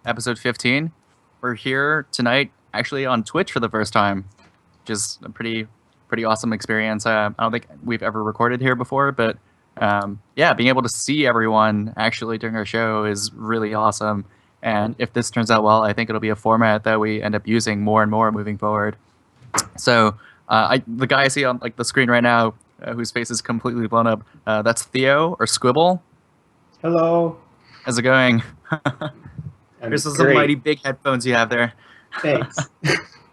episode 15. We're here tonight, actually on Twitch for the first time, which is a pretty awesome experience. I don't think we've ever recorded here before, but yeah, being able to see everyone actually during our show is really awesome. And if this turns out well, I think it'll be a format that we end up using more and more moving forward. So the guy I see on like the screen right now, whose face is completely blown up, that's Theo or Squibble. Hello. How's it going? There's some mighty big headphones you have there. Thanks.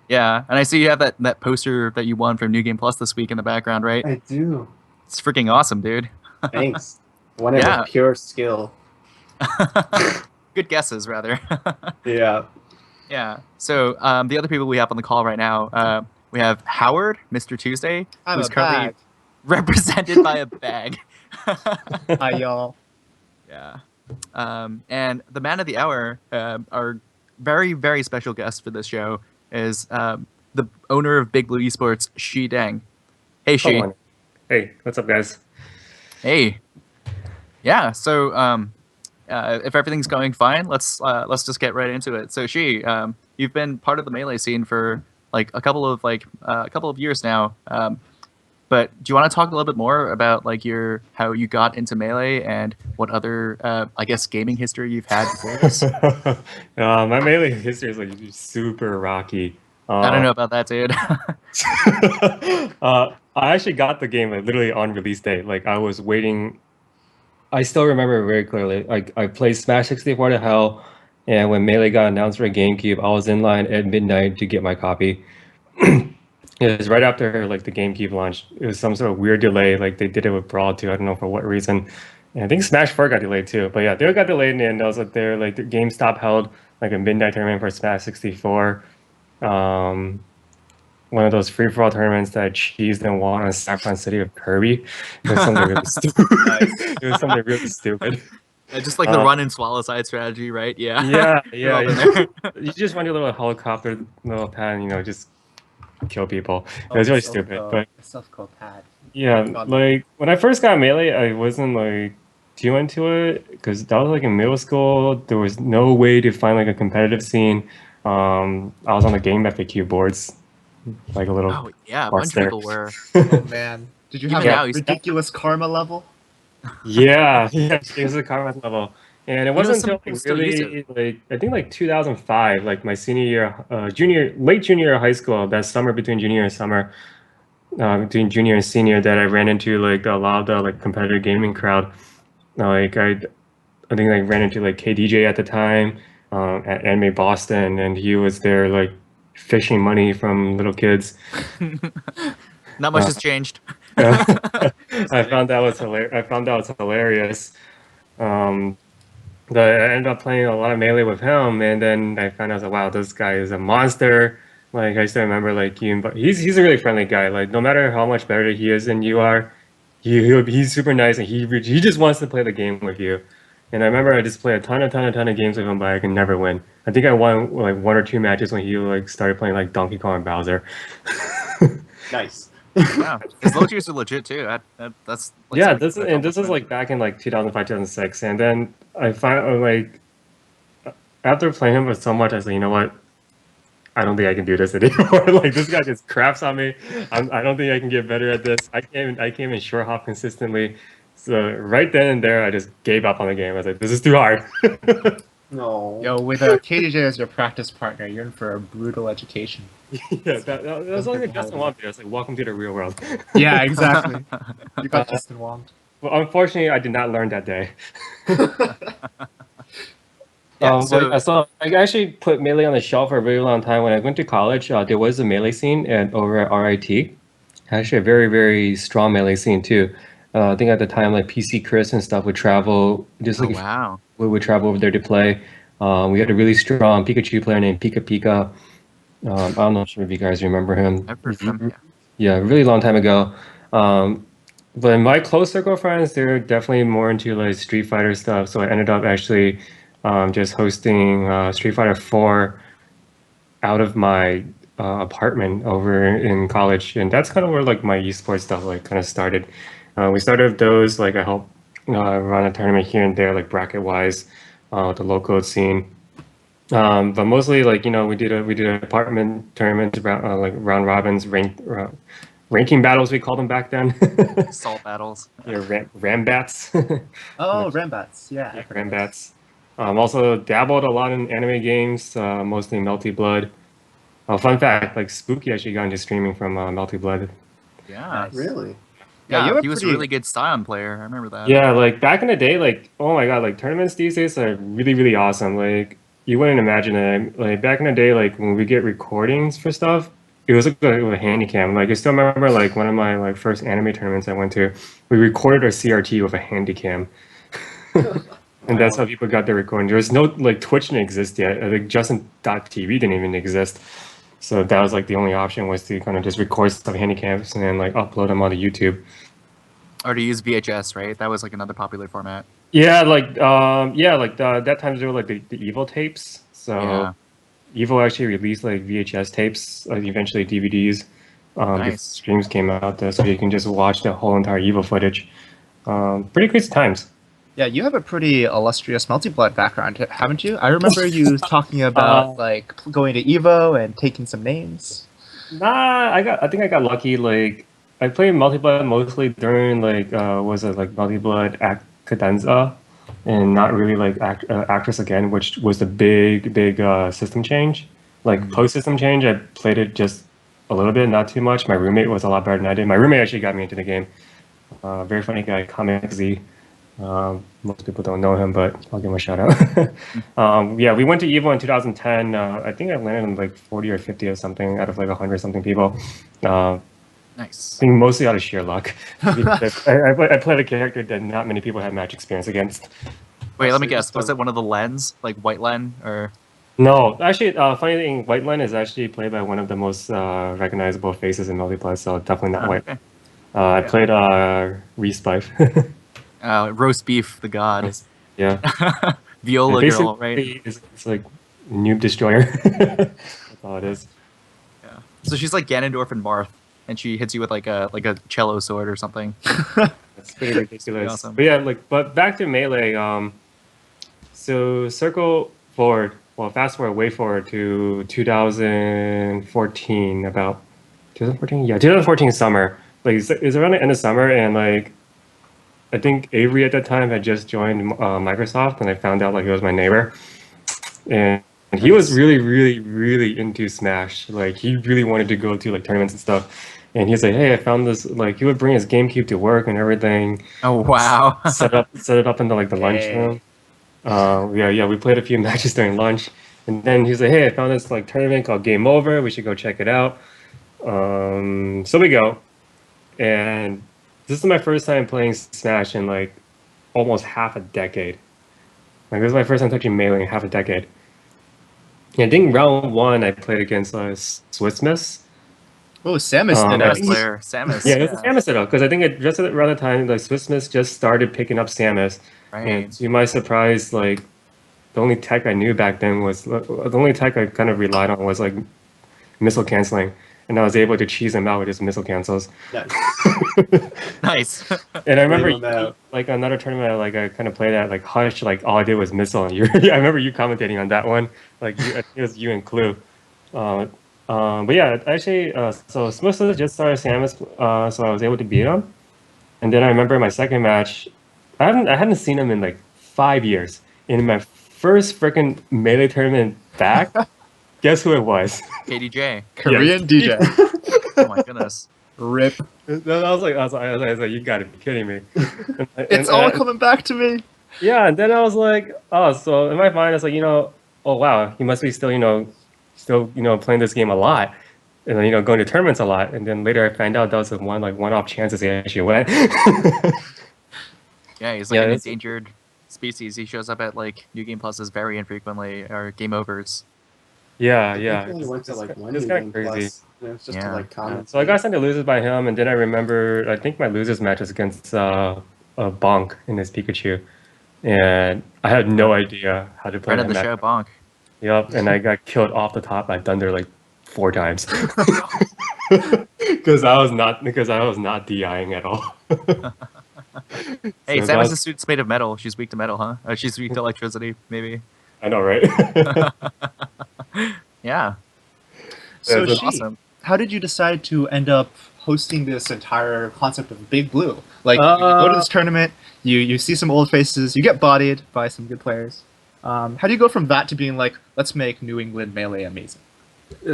Yeah, and I see you have that poster that you won from New Game Plus this week in the background, right? I do. It's freaking awesome, dude. Thanks. One of pure skill. Good guesses, rather. Yeah. Yeah. So the other people we have on the call right now, we have Howard, Mr. Tuesday, who's currently represented by a bag. Hi, y'all. Yeah. And the man of the hour, our very, very special guest for this show, is the owner of Big Blue Esports, Shi Deng. Hey, Shi. Hey, what's up, guys? Hey. Yeah. So if everything's going fine, let's just get right into it. So, Shi, you've been part of the Melee scene for like a couple of years now. But do you want to talk a little bit more about like how you got into Melee and what other I guess gaming history you've had before this? My Melee history is like super rocky. I don't know about that, dude. I actually got the game like literally on release day. Like I was waiting. I still remember very clearly. Like I played Smash 64 to hell, and when Melee got announced for GameCube, I was in line at midnight to get my copy. It was right after like the GameCube launch. It was some sort of weird delay. Like they did it with Brawl too. I don't know for what reason. And I think Smash 4 got delayed too. But yeah, they got delayed, and I was like there. Like the GameStop held like a midnight tournament for Smash 64. One of those free-for-all tournaments that cheesed and won on Saffron City of Kirby. It was something really stupid. It was something really stupid. Just like the run and swallow side strategy, right? Yeah. You just run your little helicopter, little pad, and, just kill people. It was really stupid. But self-called pad. Yeah, like when I first got Melee, I wasn't like too into it because that was like in middle school. There was no way to find like a competitive scene. I was on the game FAQ boards, like a little. Oh yeah, a bunch of people were. Oh man, did you have a ridiculous karma level? Yeah, it was a karma level, and it wasn't until really like I think like 2005, like my senior year, late junior year of high school, that summer between junior and summer, between junior and senior, that I ran into like a lot of the like competitive gaming crowd. Like I think I ran into like KDJ at the time at Anime Boston, and he was there like fishing money from little kids. Not much has changed. I found that was hilarious. But I ended up playing a lot of Melee with him, and then I found out, wow, this guy is a monster. Like I still remember, like he's a really friendly guy. Like no matter how much better he is than you are, he's super nice, and he just wants to play the game with you. And I remember I just played a ton of games with him, but I could never win. I think I won like 1 or 2 matches when he like started playing like Donkey Kong and Bowser. Nice. Yeah, his low tiers are legit too. That's like, this is like back in like 2005, 2006, and then I find like after playing him with so much, I was like, you know what? I don't think I can do this anymore. Like this guy just craps on me. I don't think I can get better at this. I came in short hop consistently. So right then and there, I just gave up on the game. I was like, this is too hard. No. Yo, with KDJ as your practice partner, you're in for a brutal education. Yeah, that was like a Justin Wong video. It's like, welcome to the real world. Yeah, exactly. You got Justin Wong. Well, unfortunately, I did not learn that day. So I actually put Melee on the shelf for a very long time. When I went to college, there was a Melee scene over at RIT. Actually, a very, very strong Melee scene too. I think at the time, like PC Chris and stuff would travel. Would travel over there to play. We had a really strong Pikachu player named Pika Pika. I don't know if you guys remember him. I've heard from him. Yeah, a really long time ago. But in my close circle of friends, they're definitely more into like Street Fighter stuff. So I ended up actually just hosting Street Fighter 4 out of my apartment over in college, and that's kind of where like my esports stuff like kind of started. We started with those. Like I helped run a tournament here and there, like bracket wise, with the local scene. But mostly like we did apartment tournaments, like round robins, ranking battles we called them back then. Salt battles. Yeah, rambats. Oh, Rambats. Yeah, Yeah, I've heard of those. rambats. Also dabbled a lot in anime games, mostly Melty Blood. Fun fact, like Spooky actually got into streaming from Melty Blood. Yeah. Nice. Really? Yeah, you Yeah, have a he was a pretty- really good Scion player. I remember that. Yeah, like back in the day, like oh my God, like tournaments these days are really, really awesome. Like you wouldn't imagine it. Like back in the day, like when we get recordings for stuff, it was like with a handy cam. Like I still remember like one of my like first anime tournaments I went to, we recorded our CRT with a handy cam. And that's how people got their recording. There was no like Twitch didn't exist yet. Like Justin.tv didn't even exist. So that was like the only option was to kind of just record stuff handy cams and then like upload them onto YouTube. Or to use VHS, right? That was like another popular format. Yeah, like that time there were like the Evil tapes. So Yeah. Evil actually released like VHS tapes, eventually DVDs. Nice. Streams came out there, so you can just watch the whole entire Evil footage. Pretty crazy times. Yeah, you have a pretty illustrious multi-blood background, haven't you? I remember you talking about like going to Evo and taking some names. Nah, I think I got lucky. Like I played multi-blood mostly during like was it like multi-blood Cadenza, and not really like Actress Again, which was the big system change. Like post system change, I played it just a little bit, not too much. My roommate was a lot better than I did. My roommate actually got me into the game. Very funny guy, Comic Z. Most people don't know him, but I'll give him a shout out. Yeah, we went to Evo in 2010. I think I landed in like 40 or 50 or something out of like 100 something people. Nice. I think mostly out of sheer luck. I played a character that not many people had match experience against. Wait, let me guess. Was it one of the Lens, like White Len, or? No, actually, funny thing, White Line is actually played by one of the most recognizable faces in multiplayer, so definitely not White. Okay. I played Respife. Roast beef, the god. Yeah. Viola girl, right? It's like Noob Destroyer. That's all it is. Yeah. So she's like Ganondorf and Marth, and she hits you with like a cello sword or something. That's pretty ridiculous. awesome. But yeah, but back to Melee. So circle forward. Well, fast forward, way forward to 2014. About 2014. Yeah, 2014 summer. Like it's around the end of summer, and like I think Avery at that time had just joined Microsoft, and I found out like he was my neighbor, and he was really, really, really into Smash. Like he really wanted to go to like tournaments and stuff. And he's like, "Hey, I found this." Like he would bring his GameCube to work and everything. Oh wow. set it up into like the lunchroom. Yeah, we played a few matches during lunch, and then he's like, "Hey, I found this like tournament called Game Over. We should go check it out." So we go, and this is my first time playing Smash in like almost half a decade. Like this is my first time touching Melee in half a decade. And I think round one I played against Swiss Miss. Oh, Samus did Nice it. player, Samus. Yeah, it was Samus though, because I think just around the time like Swiss Miss just started picking up Samus. Right. And to my surprise, like the only tech I knew back then was the only tech I kind of relied on was like missile canceling, and I was able to cheese him out with his missile cancels. Nice. Nice. And I Leave him remember out. like another tournament, like I kind of played at like Hush, like all I did was missile. And I remember you commentating on that one, like I think it was you and Clue. But yeah, actually, so Smith just started Samus, so I was able to beat him. And then I remember my second match, I hadn't seen him in like 5 years. In my first freaking Melee tournament back, guess who it was? KDJ. Korean DJ. Oh my goodness. Rip. I was like, you gotta be kidding me. It's all coming back to me. Yeah, and then I was like, oh, so in my mind, I was like, oh wow, he must be still, playing this game a lot, and then going to tournaments a lot. And then later I find out that was one-off chances he actually went. Yeah, he's like Yeah, an it's- endangered species. He shows up at like New Game Pluses very infrequently, or Game Overs. Yeah, I yeah. only went to like one It's New kind Game of crazy. Plus. And it was just Yeah. to like comment. So I got sent to losers by him, and then I remember I think my losers match was against Bonk in his Pikachu, and I had no idea how to play Friend of that the show, match. Bonk. Yep, and I got killed off the top by Thunder like 4 times because I was not DIing at all. Hey, So Samus's that- suit's made of metal. She's weak to metal, huh? She's weak to electricity, maybe. I know, right? Yeah, So Yeah, that's she, awesome. how did you decide to end up hosting this entire concept of Big Blue? Like you go to uh, this tournament, you see some old faces, you get bodied by some good players. How do you go from that to being like, let's make New England Melee amazing?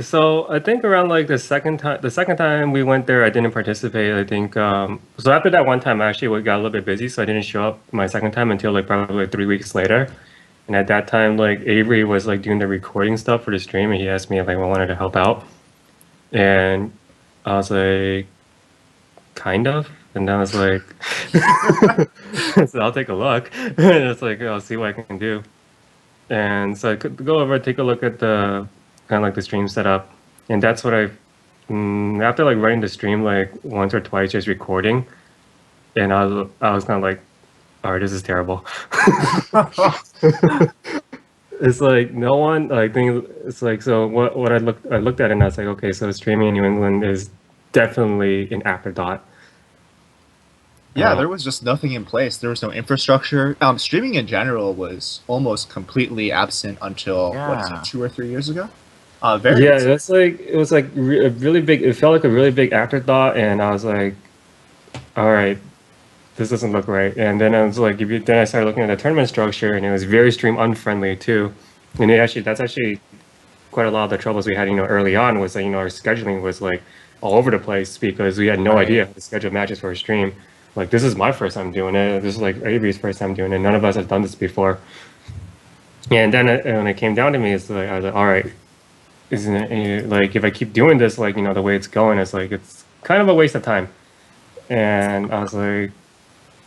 So I think around like the second time we went there, I didn't participate. I think so. After that one time, I actually got a little bit busy, so I didn't show up my second time until like probably like 3 weeks later. And at that time, like Avery was like doing the recording stuff for the stream, and he asked me if like, I wanted to help out, and I was like, kind of. And I was like, so I'll take a look. And it's like I'll see what I can do. And so I could go over, take a look at the kind of like the stream setup, and that's what after like running the stream like once or twice, just recording, and I was kind of like, all right, this is terrible. It's like no one like thing. It's like so what I looked at it and I was like, okay, so streaming in New England is definitely an afterthought. Yeah, there was just nothing in place. There was no infrastructure. Streaming in general was almost completely absent until what is it, Yeah. 2 or 3 years ago? Very Yeah, recent. that's like it was like a really big. It felt like a really big afterthought, and I was like, all right, this doesn't look right. And then I was like, then I started looking at the tournament structure, and it was very stream unfriendly too. And that's actually quite a lot of the troubles we had, early on was that, our scheduling was like all over the place because we had no Right. idea how to schedule matches for a stream. Like this is my first time doing it. This is like Avery's first time doing it. None of us have done this before. And then when it came down to me, it's like I was like, all right, isn't it like if I keep doing this, like the way it's going, it's like it's kind of a waste of time. And I was like,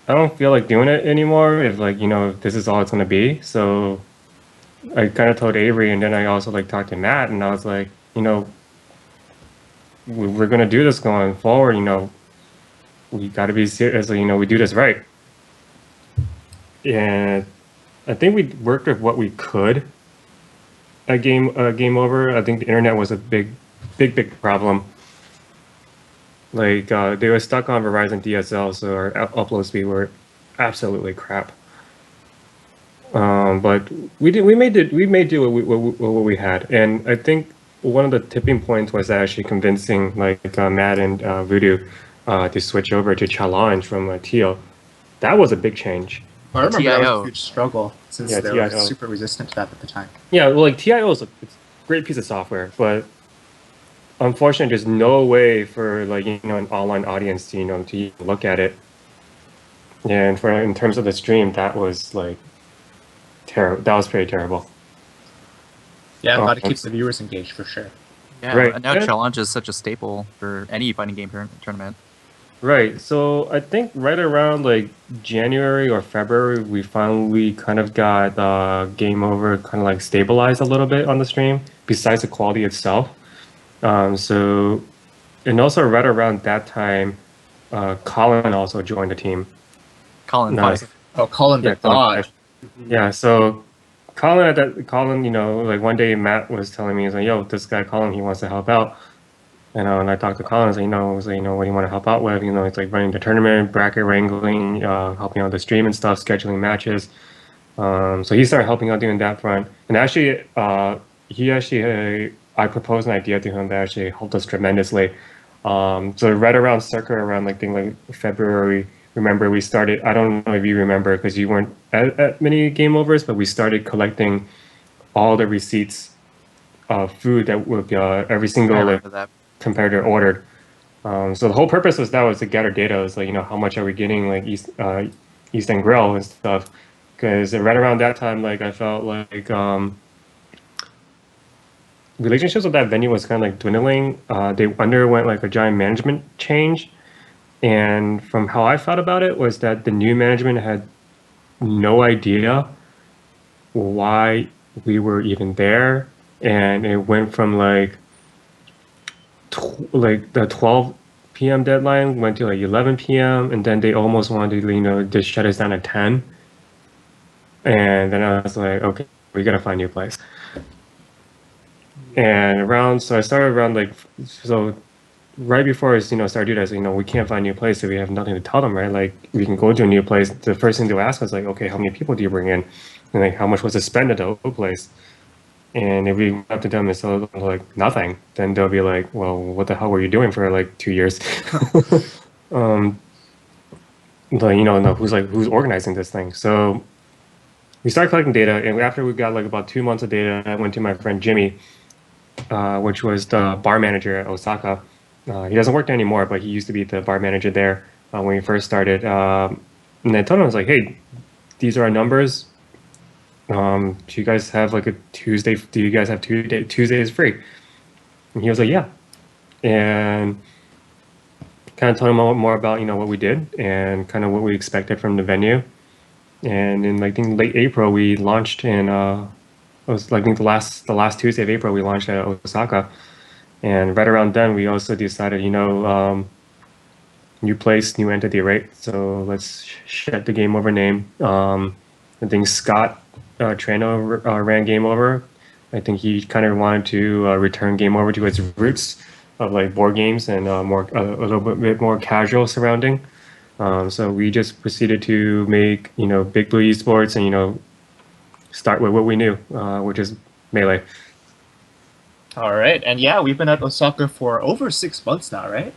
I don't feel like doing it anymore if like, if this is all it's gonna be. So I kind of told Avery, and then I also like talked to Matt, and I was like, we're gonna do this going forward. We got to be serious. We do this right. And I think we worked with what we could. Game over. I think the internet was a big problem. Like they were stuck on Verizon DSL, so our upload speed were absolutely crap. But we made do what we had, and I think one of the tipping points was actually convincing like Matt and Voodoo to switch over to Challenge from Teal. That was a big change. I remember that was a TIO. huge struggle since Yeah, they were TIO. super resistant to that at the time. Yeah, well, like TIO is it's a great piece of software, but unfortunately, there's no way for like an online audience to to look at it. And in terms of the stream, that was like terrible. That was pretty terrible. Yeah, Oh, got to keep the viewers engaged for sure. Yeah, Right. and now Yeah. challenge is such a staple for any fighting game tournament. Right. So I think right around like January or February, we finally kind of got Game Over kind of like stabilized a little bit on the stream, besides the quality itself. So, and also right around that time, Colin also joined the team. Colin Nice. Fife. Oh, Colin the Colin God. Fife. Yeah. So Colin, like one day Matt was telling me, he's like, yo, this guy Colin, he wants to help out. And I talked to Colin, I was like, what do you want to help out with? It's like running the tournament, bracket wrangling, helping out the stream and stuff, scheduling matches. So he started helping out doing that front. And actually, I proposed an idea to him that actually helped us tremendously. So right around circa around like thing like February, remember we started, I don't know if you remember because you weren't at many game overs, but we started collecting all the receipts of food that would every I single like, remember that. competitor ordered. So the whole purpose was to gather data. It was like, how much are we getting like East End Grill and stuff. Because right around that time, like I felt like relationships with that venue was kind of like dwindling. They underwent like a giant management change. And from how I felt about it was that the new management had no idea why we were even there. And it went from like the 12 p.m. deadline went to like 11 p.m. and then they almost wanted to just shut us down at 10. And then I was like, okay, we gotta find a new place. And so I started around like so right before I started doing this, we can't find a new place, so we have nothing to tell them, right? Like we can go to a new place. The first thing they'll ask us like, okay, how many people do you bring in? and like how much was to spend at the whole place. And if we went up to them and said like nothing, then they'll be like, well, what the hell were you doing for like 2 years? Like, no, who's organizing this thing? So we started collecting data, and after we got like about 2 months of data, I went to my friend Jimmy, which was the bar manager at Osaka. He doesn't work there anymore, but he used to be the bar manager there when we first started. And I told him, I was like, hey, these are our numbers. Do you guys have like a Tuesday? Do you guys have Tuesdays free? And he was like, yeah. And kind of told him more about what we did and kind of what we expected from the venue. And in like, I think late April we launched in it was like I think the last Tuesday of April we launched at Osaka. And right around then we also decided new place, new entity, right? So let's shed the game over name. I think Scott Trano ran Game Over. I think he kind of wanted to return Game Over to its roots of like board games and a little bit more casual surrounding. So we just proceeded to make Big Blue Esports and start with what we knew, which is Melee. All right, and yeah, we've been at Osaka for over 6 months now, right?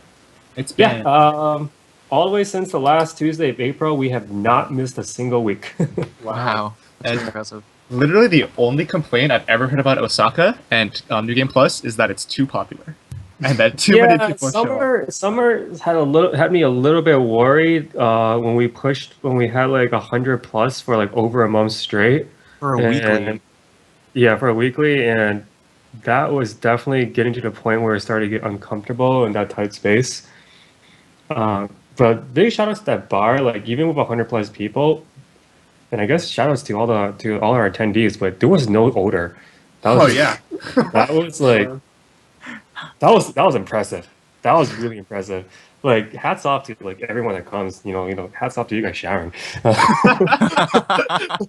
It's been all the way since the last Tuesday of April, we have not missed a single week. Wow. That's And- really impressive. literally the only complaint I've ever heard about Osaka and New Game Plus is that it's too popular, and that too many people show up. Summer had me a little bit worried when we had like 100 plus for like over a month straight. For a And- weekly. Yeah, for a weekly, and that was definitely getting to the point where it started to get uncomfortable in that tight space. But big shout outs to that bar, like even with 100 plus people, and I guess shout outs to all our attendees, but there was no odor. That was, that was like that was impressive. That was really impressive. Like hats off to like everyone that comes. Hats off to you guys showering.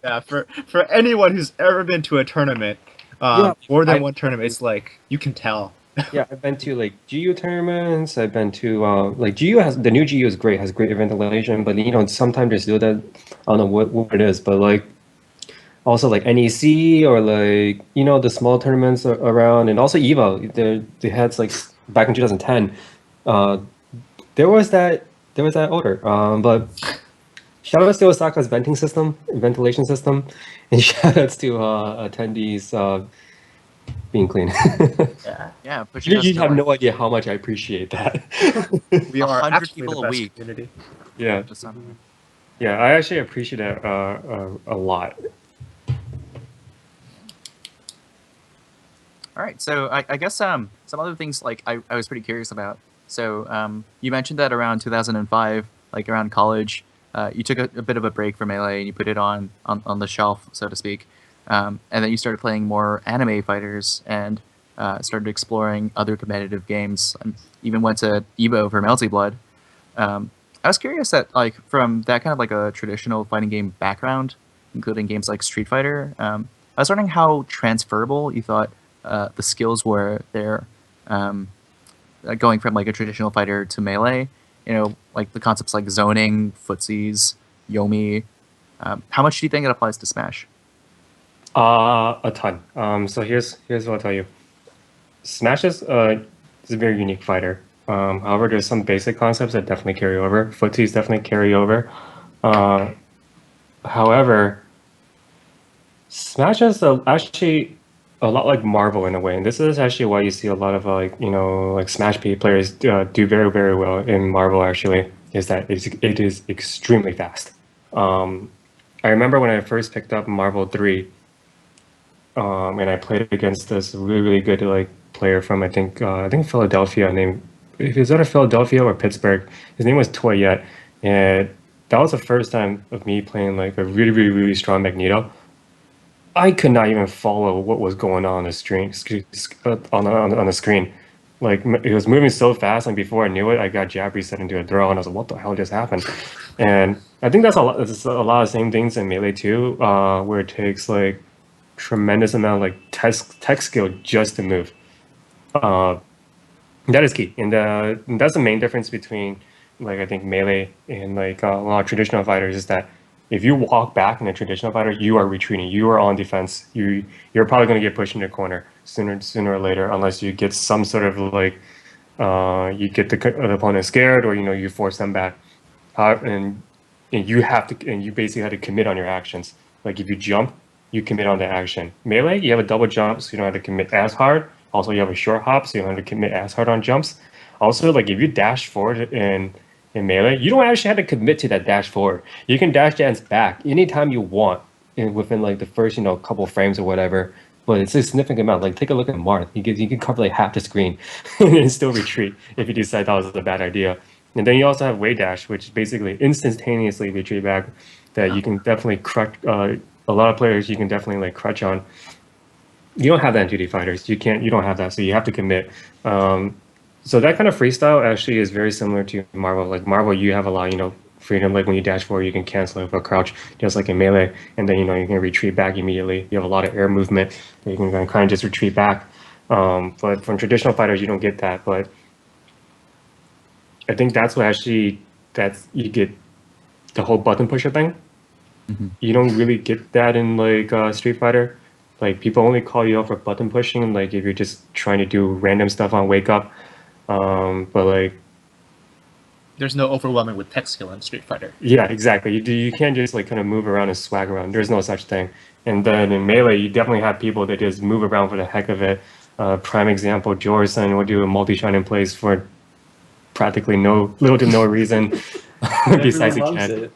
Yeah, for anyone who's ever been to a tournament, more than one tournament, it's like you can tell. Yeah, I've been to like GU tournaments. I've been to like GU the new GU is great, has great ventilation, but sometimes there's still that I don't know what it is, but like also like NEC or like the small tournaments around, and also EVO. They had like back in 2010. There was that odor. But shout outs to Osaka's ventilation system, and shout outs to attendees being clean. Yeah, pushing us You to, have like, no idea how much I appreciate that. We are 100 actually people the a best week. community. Yeah, just something. yeah, I actually appreciate that a lot. All right, so I guess some other things like I was pretty curious about. So you mentioned that around 2005, like around college, you took a bit of a break from Melee and you put it on the shelf, so to speak, and then you started playing more anime fighters and started exploring other competitive games. And even went to EVO for Melty Blood. I was curious that like from that kind of like a traditional fighting game background, including games like Street Fighter, I was wondering how transferable you thought the skills were there, going from like a traditional fighter to Melee. Like the concepts like zoning, footsies, Yomi. How much do you think it applies to Smash? A ton. So here's what I'll tell you. Smash is a very unique fighter. However, there's some basic concepts that definitely carry over. Footsies definitely carry over. However, Smash is actually a lot like Marvel in a way, and this is actually why you see a lot of like Smash players do very very well in Marvel. Actually, is that it is extremely fast. I remember when I first picked up Marvel 3, and I played against this really really good like player from I think Philadelphia named, if he was out of Philadelphia or Pittsburgh. His name was Toyette, and that was the first time of me playing like a really really really strong Magneto. I could not even follow what was going on the screen on the screen. Like it was moving so fast, and before I knew it, I got jab reset into a throw, and I was like, "What the hell just happened?" And I think that's a lot. It's a lot of same things in Melee too, where it takes like tremendous amount of like tech skill just to move. That is key, and that's the main difference between like I think Melee and like a lot of traditional fighters is that if you walk back in a traditional fighter, you are retreating. You are on defense. You're probably going to get pushed in the corner sooner or later, unless you get some sort of like you get the opponent scared, or you force them back. And you have to, and you basically have to commit on your actions. Like if you jump, you commit on the action. Melee, you have a double jump, so you don't have to commit as hard. Also, you have a short hop, so you don't have to commit as hard on jumps. Also, like if you dash forward in melee, you don't actually have to commit to that dash forward. You can dash dance back anytime you want, within like the first couple frames or whatever. But it's a significant amount. Like take a look at Marth. You can cover like half the screen and still retreat if you decide that was a bad idea. And then you also have wave dash, which basically instantaneously retreat back. That you can definitely crutch. A lot of players you can definitely like crutch on. You don't have that in 2D fighters. You can't. You don't have that, so you have to commit. So that kind of freestyle actually is very similar to Marvel. Like Marvel, you have a lot, freedom. Like when you dash forward, you can cancel it with a crouch, just like in melee, and then you can retreat back immediately. You have a lot of air movement. You can kind of just retreat back. But from traditional fighters, you don't get that. But I think that's you get the whole button pusher thing. Mm-hmm. You don't really get that in like Street Fighter. Like people only call you out for button pushing, like if you're just trying to do random stuff on wake up. But like, There's no overwhelming with tech skill in Street Fighter. yeah, exactly. You can't just like kind of move around and swag around. There's no such thing. And then in melee, you definitely have people that just move around for the heck of it. Prime example, Jorson will do a multi-shot in place for practically little to no reason. Besides he Everyone loves can. it.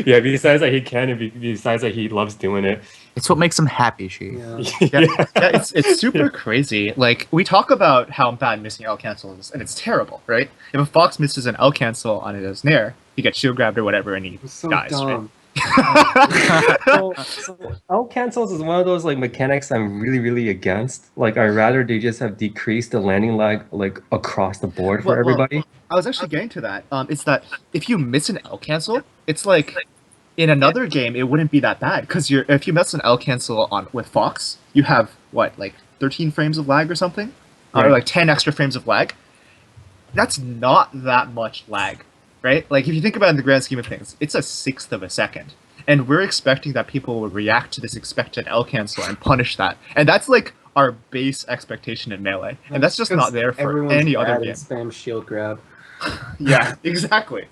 Yeah, besides that he can, and besides that he loves doing it. It's what makes him happy, she. Yeah. Yeah, it's super crazy. Like we talk about how bad missing L cancel is, and it's terrible, right? If a fox misses an L cancel on his nair, he gets shield grabbed or whatever, and he It's so dies. dumb. So out cancels is one of those like mechanics I'm really against. Like I'd rather they just have decreased the landing lag like across the board for everybody. I was actually getting to that. It's that if you miss an L cancel, it's like in another game it wouldn't be that bad because if you miss an L cancel on with Fox, you have what like 13 frames of lag or something, or Right. like 10 extra frames of lag. That's not that much lag, right? Like if you think about it in the grand scheme of things, it's a sixth of a second. And we're expecting that people will react to this expected L cancel and punish that. And that's like our base expectation in Melee. And that's just not there for Everyone's any bad other at game. Spam shield grab. Yeah, exactly.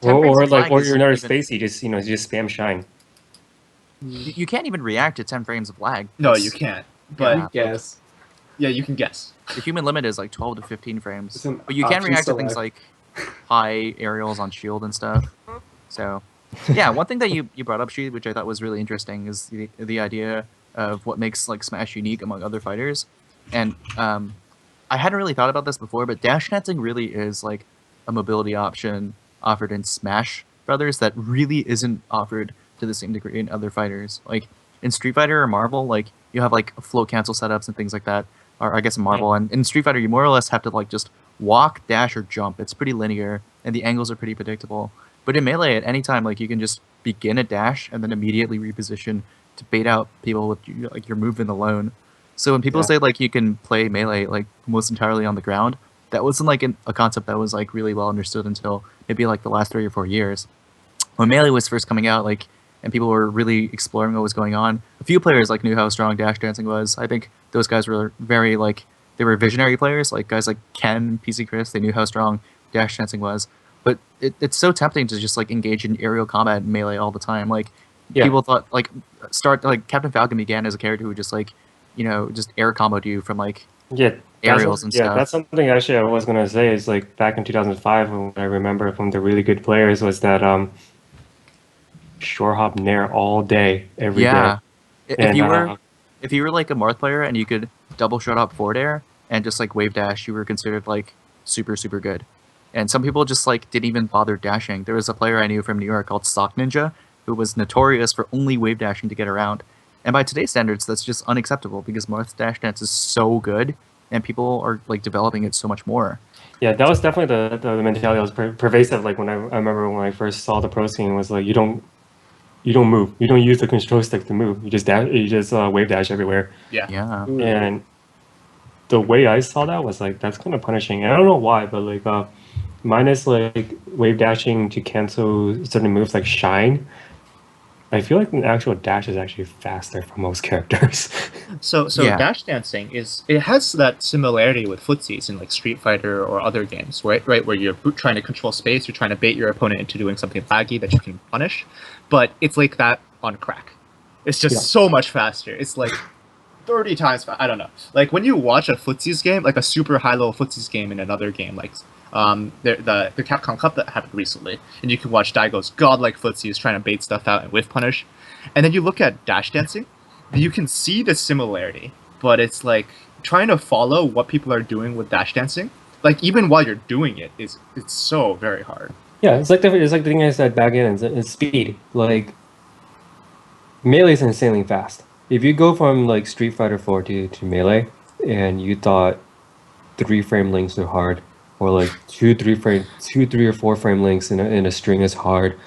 Or you're another space, you just spam shine. You can't even react to 10 frames of lag. No, That's- you can't. But Yeah. Yes. yeah, you can guess. The human limit is like 12 to 15 frames. It's an But you can option react to things select. like high aerials on shield and stuff. So, yeah, one thing that you brought up, Shi, which I thought was really interesting, is the idea of what makes like Smash unique among other fighters. And I hadn't really thought about this before, but dash dancing really is like a mobility option offered in Smash Brothers that really isn't offered to the same degree in other fighters. Like in Street Fighter or Marvel, like you have like flow cancel setups and things like that. Or I guess in Marvel, and in Street Fighter, you more or less have to like just walk, dash, or jump. It's pretty linear, and the angles are pretty predictable. But in Melee, at any time, like you can just begin a dash and then immediately reposition to bait out people with like your movement alone. So when people Yeah. say like you can play Melee like almost entirely on the ground, that wasn't like a concept that was like really well understood until maybe like the last 3 or 4 years. When Melee was first coming out, like, and people were really exploring what was going on, a few players like knew how strong dash dancing was. I think those guys were very like they were visionary players, like guys like Ken, PC Chris. They knew how strong dash dancing was. But it's so tempting to just like engage in aerial combat in Melee all the time. Like people thought like Captain Falcon began as a character who just like just air comboed you from like Yeah, aerials and stuff. that's something actually I was gonna say is like back in 2005 when I remember from the really good players was that shore hop nair all day every day. Yeah. If And, you were like a Marth player and you could double shot up forward air and just like wave dash, you were considered like super good. And some people just like didn't even bother dashing. There was a player I knew from New York called Sock Ninja who was notorious for only wave dashing to get around. And by today's standards, that's just unacceptable because Marth's dash dance is so good and people are like developing it so much more. Yeah, that was definitely the mentality that was pervasive. Like when I remember when I first saw the pro scene was like you don't move, you don't use the control stick to move. You just wave dash everywhere. Yeah. And the way I saw that was like that's kind of punishing. And I don't know why, but like minus like wave dashing to cancel certain moves like shine, I feel like an actual dash is actually faster for most characters. So Yeah. dash dancing it has that similarity with footsies in like Street Fighter or other games, right? Right, where you're trying to control space, you're trying to bait your opponent into doing something laggy that you can punish, but it's like that on crack. It's just Yeah. so much faster. It's like 30 times I don't know. Like when you watch a footsies game, like a super high level footsies game in another game, like the Capcom Cup that happened recently, and you can watch Daigo's godlike footsies trying to bait stuff out and whiff punish, and then you look at dash dancing, you can see the similarity, but it's like trying to follow what people are doing with dash dancing. Like even while you're doing it, it's so very hard. Yeah, it's like the thing I said back in is speed. Like melee is insanely fast. If you go from like Street Fighter 4 to melee, and you thought 3 frame links are hard, or like 3 or 4 frame links in a string is hard.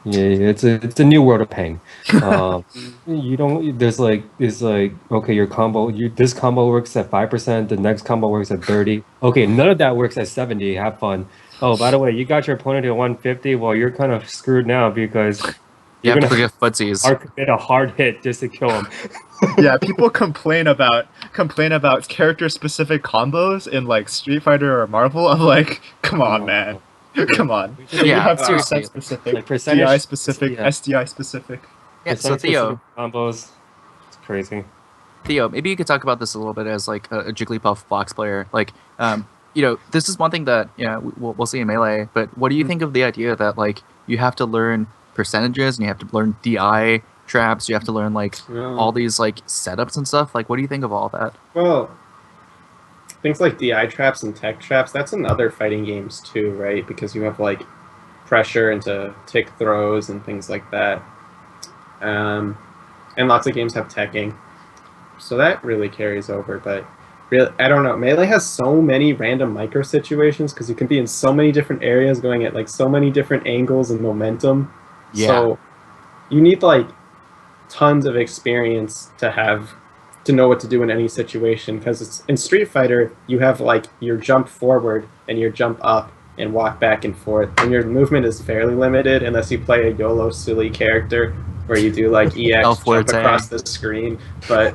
Yeah, it's a new world of pain. You don't. It's like okay, your combo. This combo works at 5%. The next combo works at 30. Okay, none of that works at 70. Have fun. Oh, by the way, you got your opponent to 150. Well, you're kind of screwed now because You you're have to gonna forget footsies. commit a hard hit just to kill him. Yeah, people complain about character specific combos in like Street Fighter or Marvel. I'm like, come on, man. Come on. Yeah, You have seriously. percent specific, Like percentage- DI specific, yeah. SDI specific. Yeah, so Percentage Theo, specific combos. It's crazy. Theo, maybe you could talk about this a little bit as like a Jigglypuff box player. Like, this is one thing that we'll see in Melee. But what do you think of the idea that like you have to learn percentages and you have to learn DI traps, you have to learn like all these like setups and stuff? Like, what do you think of all that? Well, things like DI traps and tech traps, that's in other fighting games too, right? Because you have like pressure into tick throws and things like that. And lots of games have teching. So that really carries over, but really, I don't know. Melee has so many random micro situations because you can be in so many different areas going at like so many different angles and momentum. Yeah. So you need like tons of experience to know what to do in any situation, because it's in Street Fighter you have like your jump forward and your jump up and walk back and forth, and your movement is fairly limited unless you play a YOLO silly character where you do like EX jump Forte. across the screen, but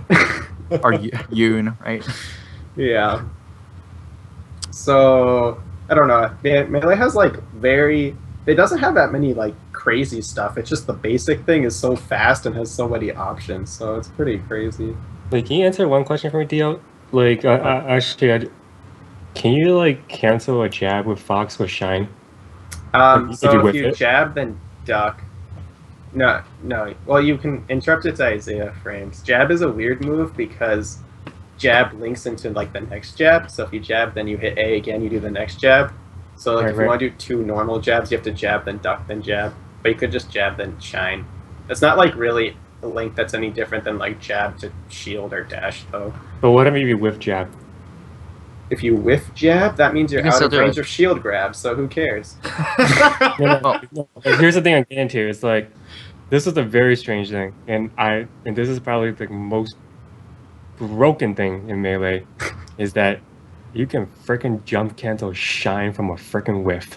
Or Yoon, right? yeah. So I don't know. Melee has like it doesn't have that many like crazy stuff. It's just the basic thing is so fast and has so many options. So it's pretty crazy. Like, can you answer one question for me, Dio? Like, can you like cancel a jab with Fox with Shine? So if whiff you it? jab, then duck. No. Well, you can interrupt its Isaiah frames. Jab is a weird move because jab links into like the next jab. So if you jab, then you hit A again, you do the next jab. So like if you want to do 2 normal jabs, you have to jab, then duck, then jab. But you could just jab, then shine. It's not like really a link that's any different than like jab to shield or dash, though. But what if you whiff jab? If you whiff jab, that means you're You can out still of do range it. of shield grab, so who cares? Oh. Here's the thing I'm getting to. It's like, this is a very strange thing, and this is probably the most broken thing in Melee, is that you can frickin' jump cancel Shine from a frickin' whiff.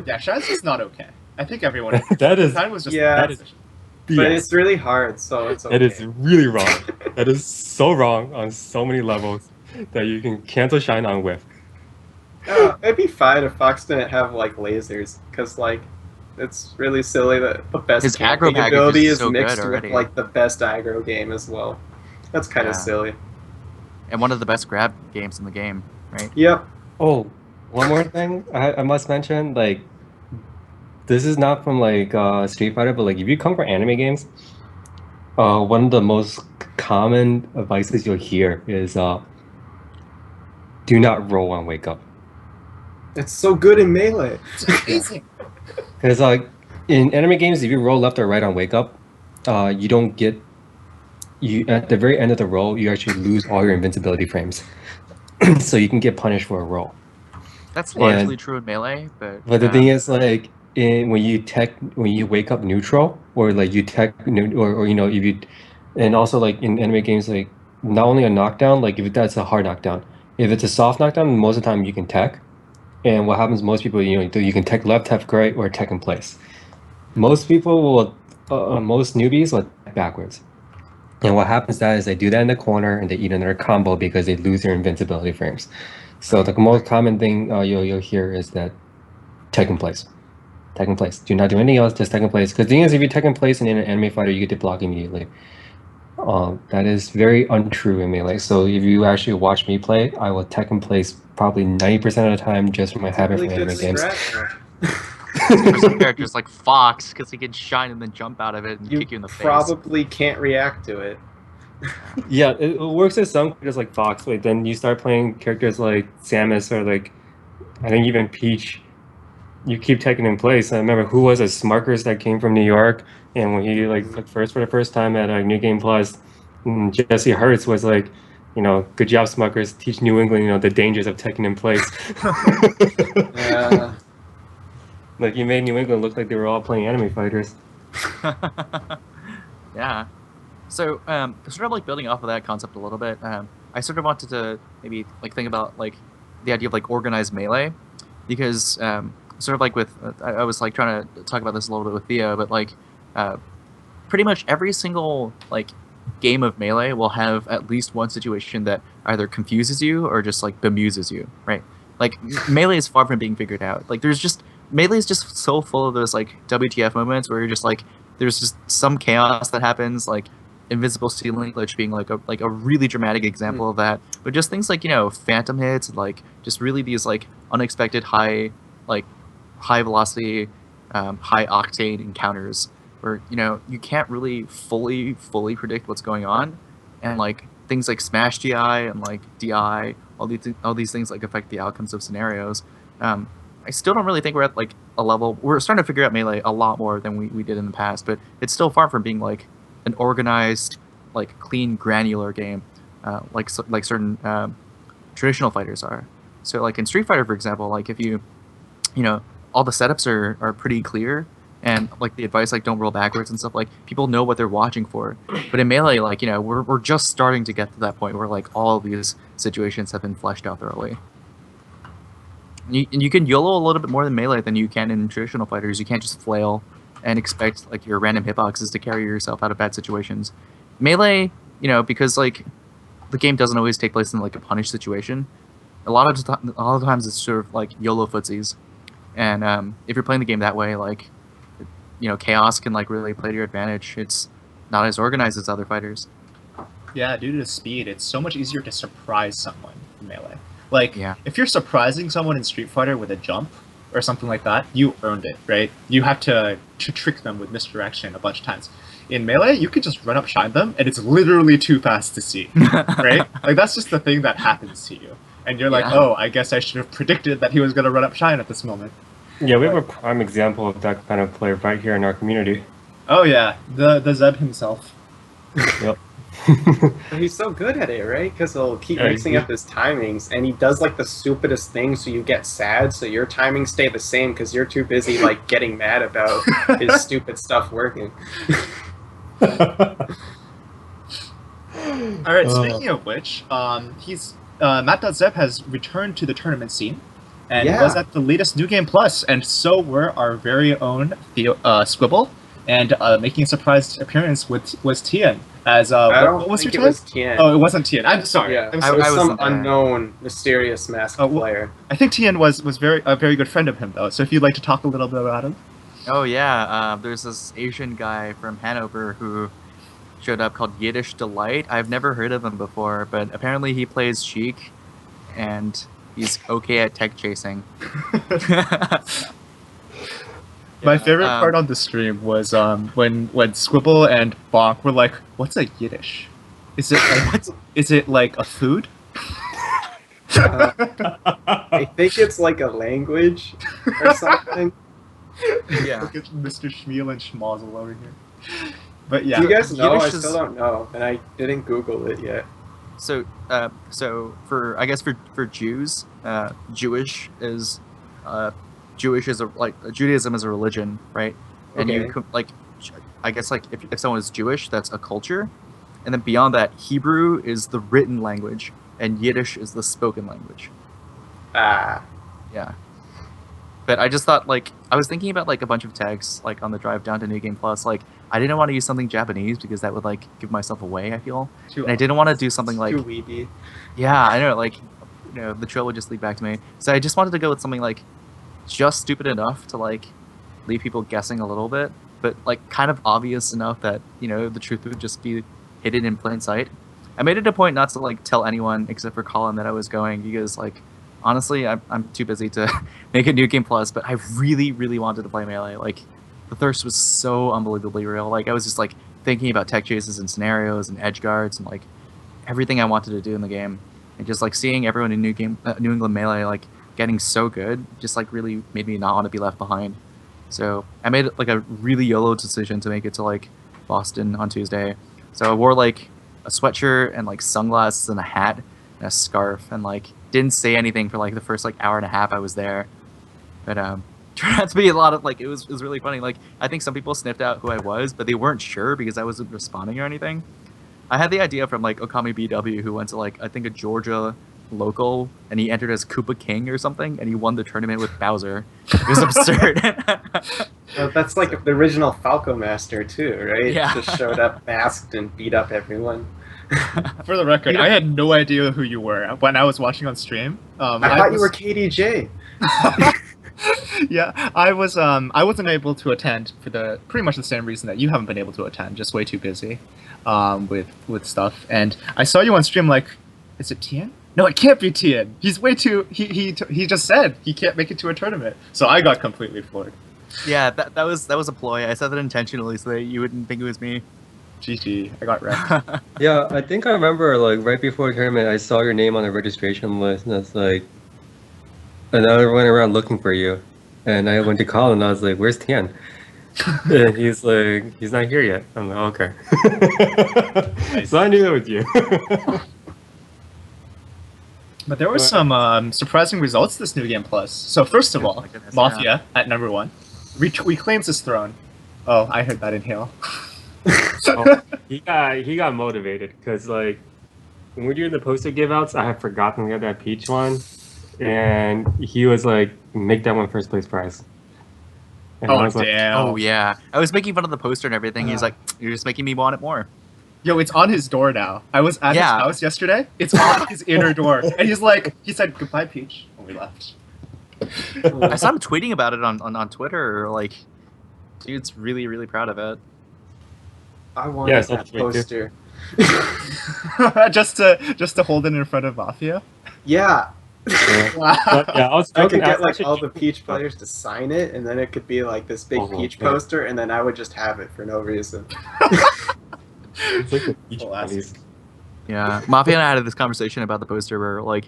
Yeah, Shine's just not okay. I think everyone. That is Shine was just Yeah. that that is But BS. it's really hard, so it's okay. That is really wrong. That is so wrong on so many levels that you can cancel Shine on whiff. It'd be fine if Fox didn't have like lasers, because like it's really silly that the best His aggro camping package ability is is so good mixed with already. like the best aggro game as well. That's kind of Yeah. silly. And one of the best grab games in the game, right? Yep. Oh, one more thing I must mention, like, this is not from like Street Fighter, but like if you come from anime games, one of the most common advices you'll hear is do not roll on wake up. It's so good in Melee. It's amazing. Because like in anime games, if you roll left or right on wake up, you don't get at the very end of the roll, you actually lose all your invincibility frames. So you can get punished for a roll. That's largely true in Melee, but But the thing is, like, when you wake up neutral, or like you or you know, if you, and also like in anime games, like not only a knockdown, like if that's a hard knockdown, if it's a soft knockdown, most of the time you can tech. And what happens, most people, you can tech left, tech right, or tech in place. Most people will, most newbies will attack backwards. And what happens that is they do that in the corner and they eat another combo because they lose their invincibility frames. So the most common thing you'll hear is that tech in place. Tech in place. Do not do anything else, just tech in place. Because the thing is, if you tech in place and in an anime fighter, you get to block immediately. That is very untrue in Melee. So if you actually watch me play, I will tech in place probably 90% of the time just from my habit Really from good anime games. strat. For some characters like Fox, because he can shine and then jump out of it and You kick you in the face. probably can't react to it. Yeah, it works with some characters like Fox, but then you start playing characters like Samus or like I think even Peach. You keep taking in place. I remember who was it, Smarkers that came from New York, and when he like first for the first time at New Game Plus, Jesse Hurts was like, good job, Smarkers. Teach New England, the dangers of taking in place. Yeah. Like you made New England look like they were all playing anime fighters. Yeah. So, sort of like building off of that concept a little bit, I sort of wanted to maybe like think about like the idea of like organized melee, because sort of like with I was like trying to talk about this a little bit with Theo, but like pretty much every single like game of melee will have at least one situation that either confuses you or just like bemuses you, right? Like melee is far from being figured out. Like melee is just so full of those like WTF moments where you're just like there's just some chaos that happens, like invisible ceiling glitch being like a really dramatic example of that. But just things like phantom hits, like just really these like unexpected high velocity, high octane encounters where you can't really fully predict what's going on, and like things like smash DI and like DI, all these things like affect the outcomes of scenarios. I still don't really think we're at like a level. We're starting to figure out melee a lot more than we did in the past, but it's still far from being like an organized, like clean, granular game, like certain traditional fighters are. So like in Street Fighter, for example, like if all the setups are pretty clear, and like the advice like don't roll backwards and stuff, like people know what they're watching for. But in melee, like we're just starting to get to that point where like all of these situations have been fleshed out thoroughly. And you can YOLO a little bit more than melee than you can in traditional fighters. You can't just flail and expect like your random hitboxes to carry yourself out of bad situations. Melee, because like the game doesn't always take place in like a punish situation. A lot of times it's sort of like YOLO footsies, and if you're playing the game that way, like chaos can like really play to your advantage. It's not as organized as other fighters. Yeah, due to the speed, it's so much easier to surprise someone in Melee. Like, Yeah. if you're surprising someone in Street Fighter with a jump or something like that, you earned it, right? You have to trick them with misdirection a bunch of times. In Melee, you can just run up, shine them, and it's literally too fast to see, right? Like, that's just the thing that happens to you. And you're like, Yeah. oh, I guess I should have predicted that he was going to run up, shine at this moment. Yeah, we have a prime example of that kind of player right here in our community. Oh, yeah, the Zeb himself. Yep. But he's so good at it, right? Because he'll keep Yeah, mixing up his timings, and he does like the stupidest things, so you get sad, so your timings stay the same because you're too busy like getting mad about his stupid stuff working. All right. Speaking of which, Matt.Zeb has returned to the tournament scene, and Yeah. was at the latest New Game Plus, and so were our very own Squibble, and making a surprise appearance was Tian. As I don't what was your think it time? was Tien. Oh, it wasn't Tian. I'm sorry. Yeah, I'm it sorry. was I some wasn't there. unknown, mysterious masked Oh, well- player. I think Tian was a very good friend of him though. So if you'd like to talk a little bit about him. Oh yeah, there's this Asian guy from Hanover who showed up called Yiddish Delight. I've never heard of him before, but apparently he plays Sheik, and he's okay at tech chasing. My favorite um, part on the stream was when Squibble and Bonk were like, "What's a Yiddish? Is it like a food?" I think it's like a language or something. Yeah. Look at Mr. Schmiel and Schmozzle over here. But yeah, Do you guys know? Yiddish I is- still don't know, and I didn't Google it yet. So for I guess for Jews, Jewish is Judaism is a religion, right? And Okay. I guess like if someone is Jewish, that's a culture, and then beyond that, Hebrew is the written language, and Yiddish is the spoken language. Ah, Yeah. But I just thought like I was thinking about like a bunch of tags like on the drive down to New Game Plus. Like I didn't want to use something Japanese because that would like give myself away. I feel, Too and I didn't want to do something like too weeby. yeah, I know like the trail would just lead back to me. So I just wanted to go with something like just stupid enough to like leave people guessing a little bit, but like kind of obvious enough that the truth would just be hidden in plain sight. I made it a point not to like tell anyone except for Colin that I was going because like honestly I'm too busy to make a New Game Plus, but I really really wanted to play Melee. Like the thirst was so unbelievably real. Like I was just like thinking about tech chases and scenarios and edge guards and like everything I wanted to do in the game, and just like seeing everyone in New England Melee like getting so good just like really made me not want to be left behind. So I made like a really YOLO decision to make it to like Boston on Tuesday. So I wore like a sweatshirt and like sunglasses and a hat and a scarf and like didn't say anything for like the first like hour and a half I was there. But turned out to be a lot of like it was really funny. Like I think some people sniffed out who I was, but they weren't sure because I wasn't responding or anything. I had the idea from like Okami BW who went to like I think a Georgia local and he entered as Koopa King or something and he won the tournament with Bowser. It was absurd. That's like the original Falco Master too, right? Yeah. Just showed up masked and beat up everyone. For the record, I had no idea who you were when I was watching on stream. I thought you were KDJ. Yeah, I wasn't able to attend for the pretty much the same reason that you haven't been able to attend, just way too busy with stuff. And I saw you on stream like, is it Tien? No, it can't be Tien. He's way too he just said he can't make it to a tournament. So I got completely floored. Yeah, that was a ploy. I said that intentionally so that you wouldn't think it was me. GG, I got wrecked. Yeah, I think I remember like right before the tournament, I saw your name on the registration list, and it's like, and I went around looking for you, and I went to call, and I was like, "Where's Tian?" And he's like, "He's not here yet." I'm like, "Okay." So I knew it was you. But there were some surprising results this New Game Plus. So first of Oh all, my goodness, Mafia at number 1 reclaims his throne. Oh, I heard that inhale. Oh, he got motivated because like when we're doing the poster give outs, I had forgotten we had that peach one, and he was like, "Make that one first place prize." And I Oh was like, damn! Oh yeah, I was making fun of the poster and everything. He's like, "You're just making me want it more." Yo, it's on his door now. I was at his Yeah. house yesterday. It's on his inner door, and he said goodbye, Peach, when we left. I saw him tweeting about it on Twitter. Like, dude's really really proud of it. I wanted Yeah, so that that's poster. just to hold it in front of Mafia. Yeah. yeah. Wow. But, yeah, I was I could joking, get was like actually all the joking Peach about- players to sign it, and then it could be like this big Oh, Peach yeah. poster, and then I would just have it for no reason. It's like the peach Classic. bunnies. Yeah, Mafia and I had this conversation about the poster where like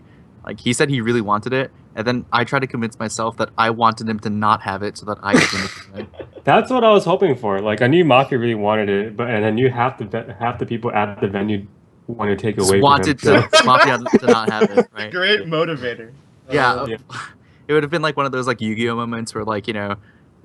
he said he really wanted it, and then I tried to convince myself that I wanted him to not have it so that I could win it. That's what I was hoping for. Like I knew Mafia really wanted it, but and I knew half the people at the venue wanted to take Just away wanted from him. to Mafia to not have it, right? Great motivator. Yeah, Yeah. it would have been like one of those like Yu-Gi-Oh moments where like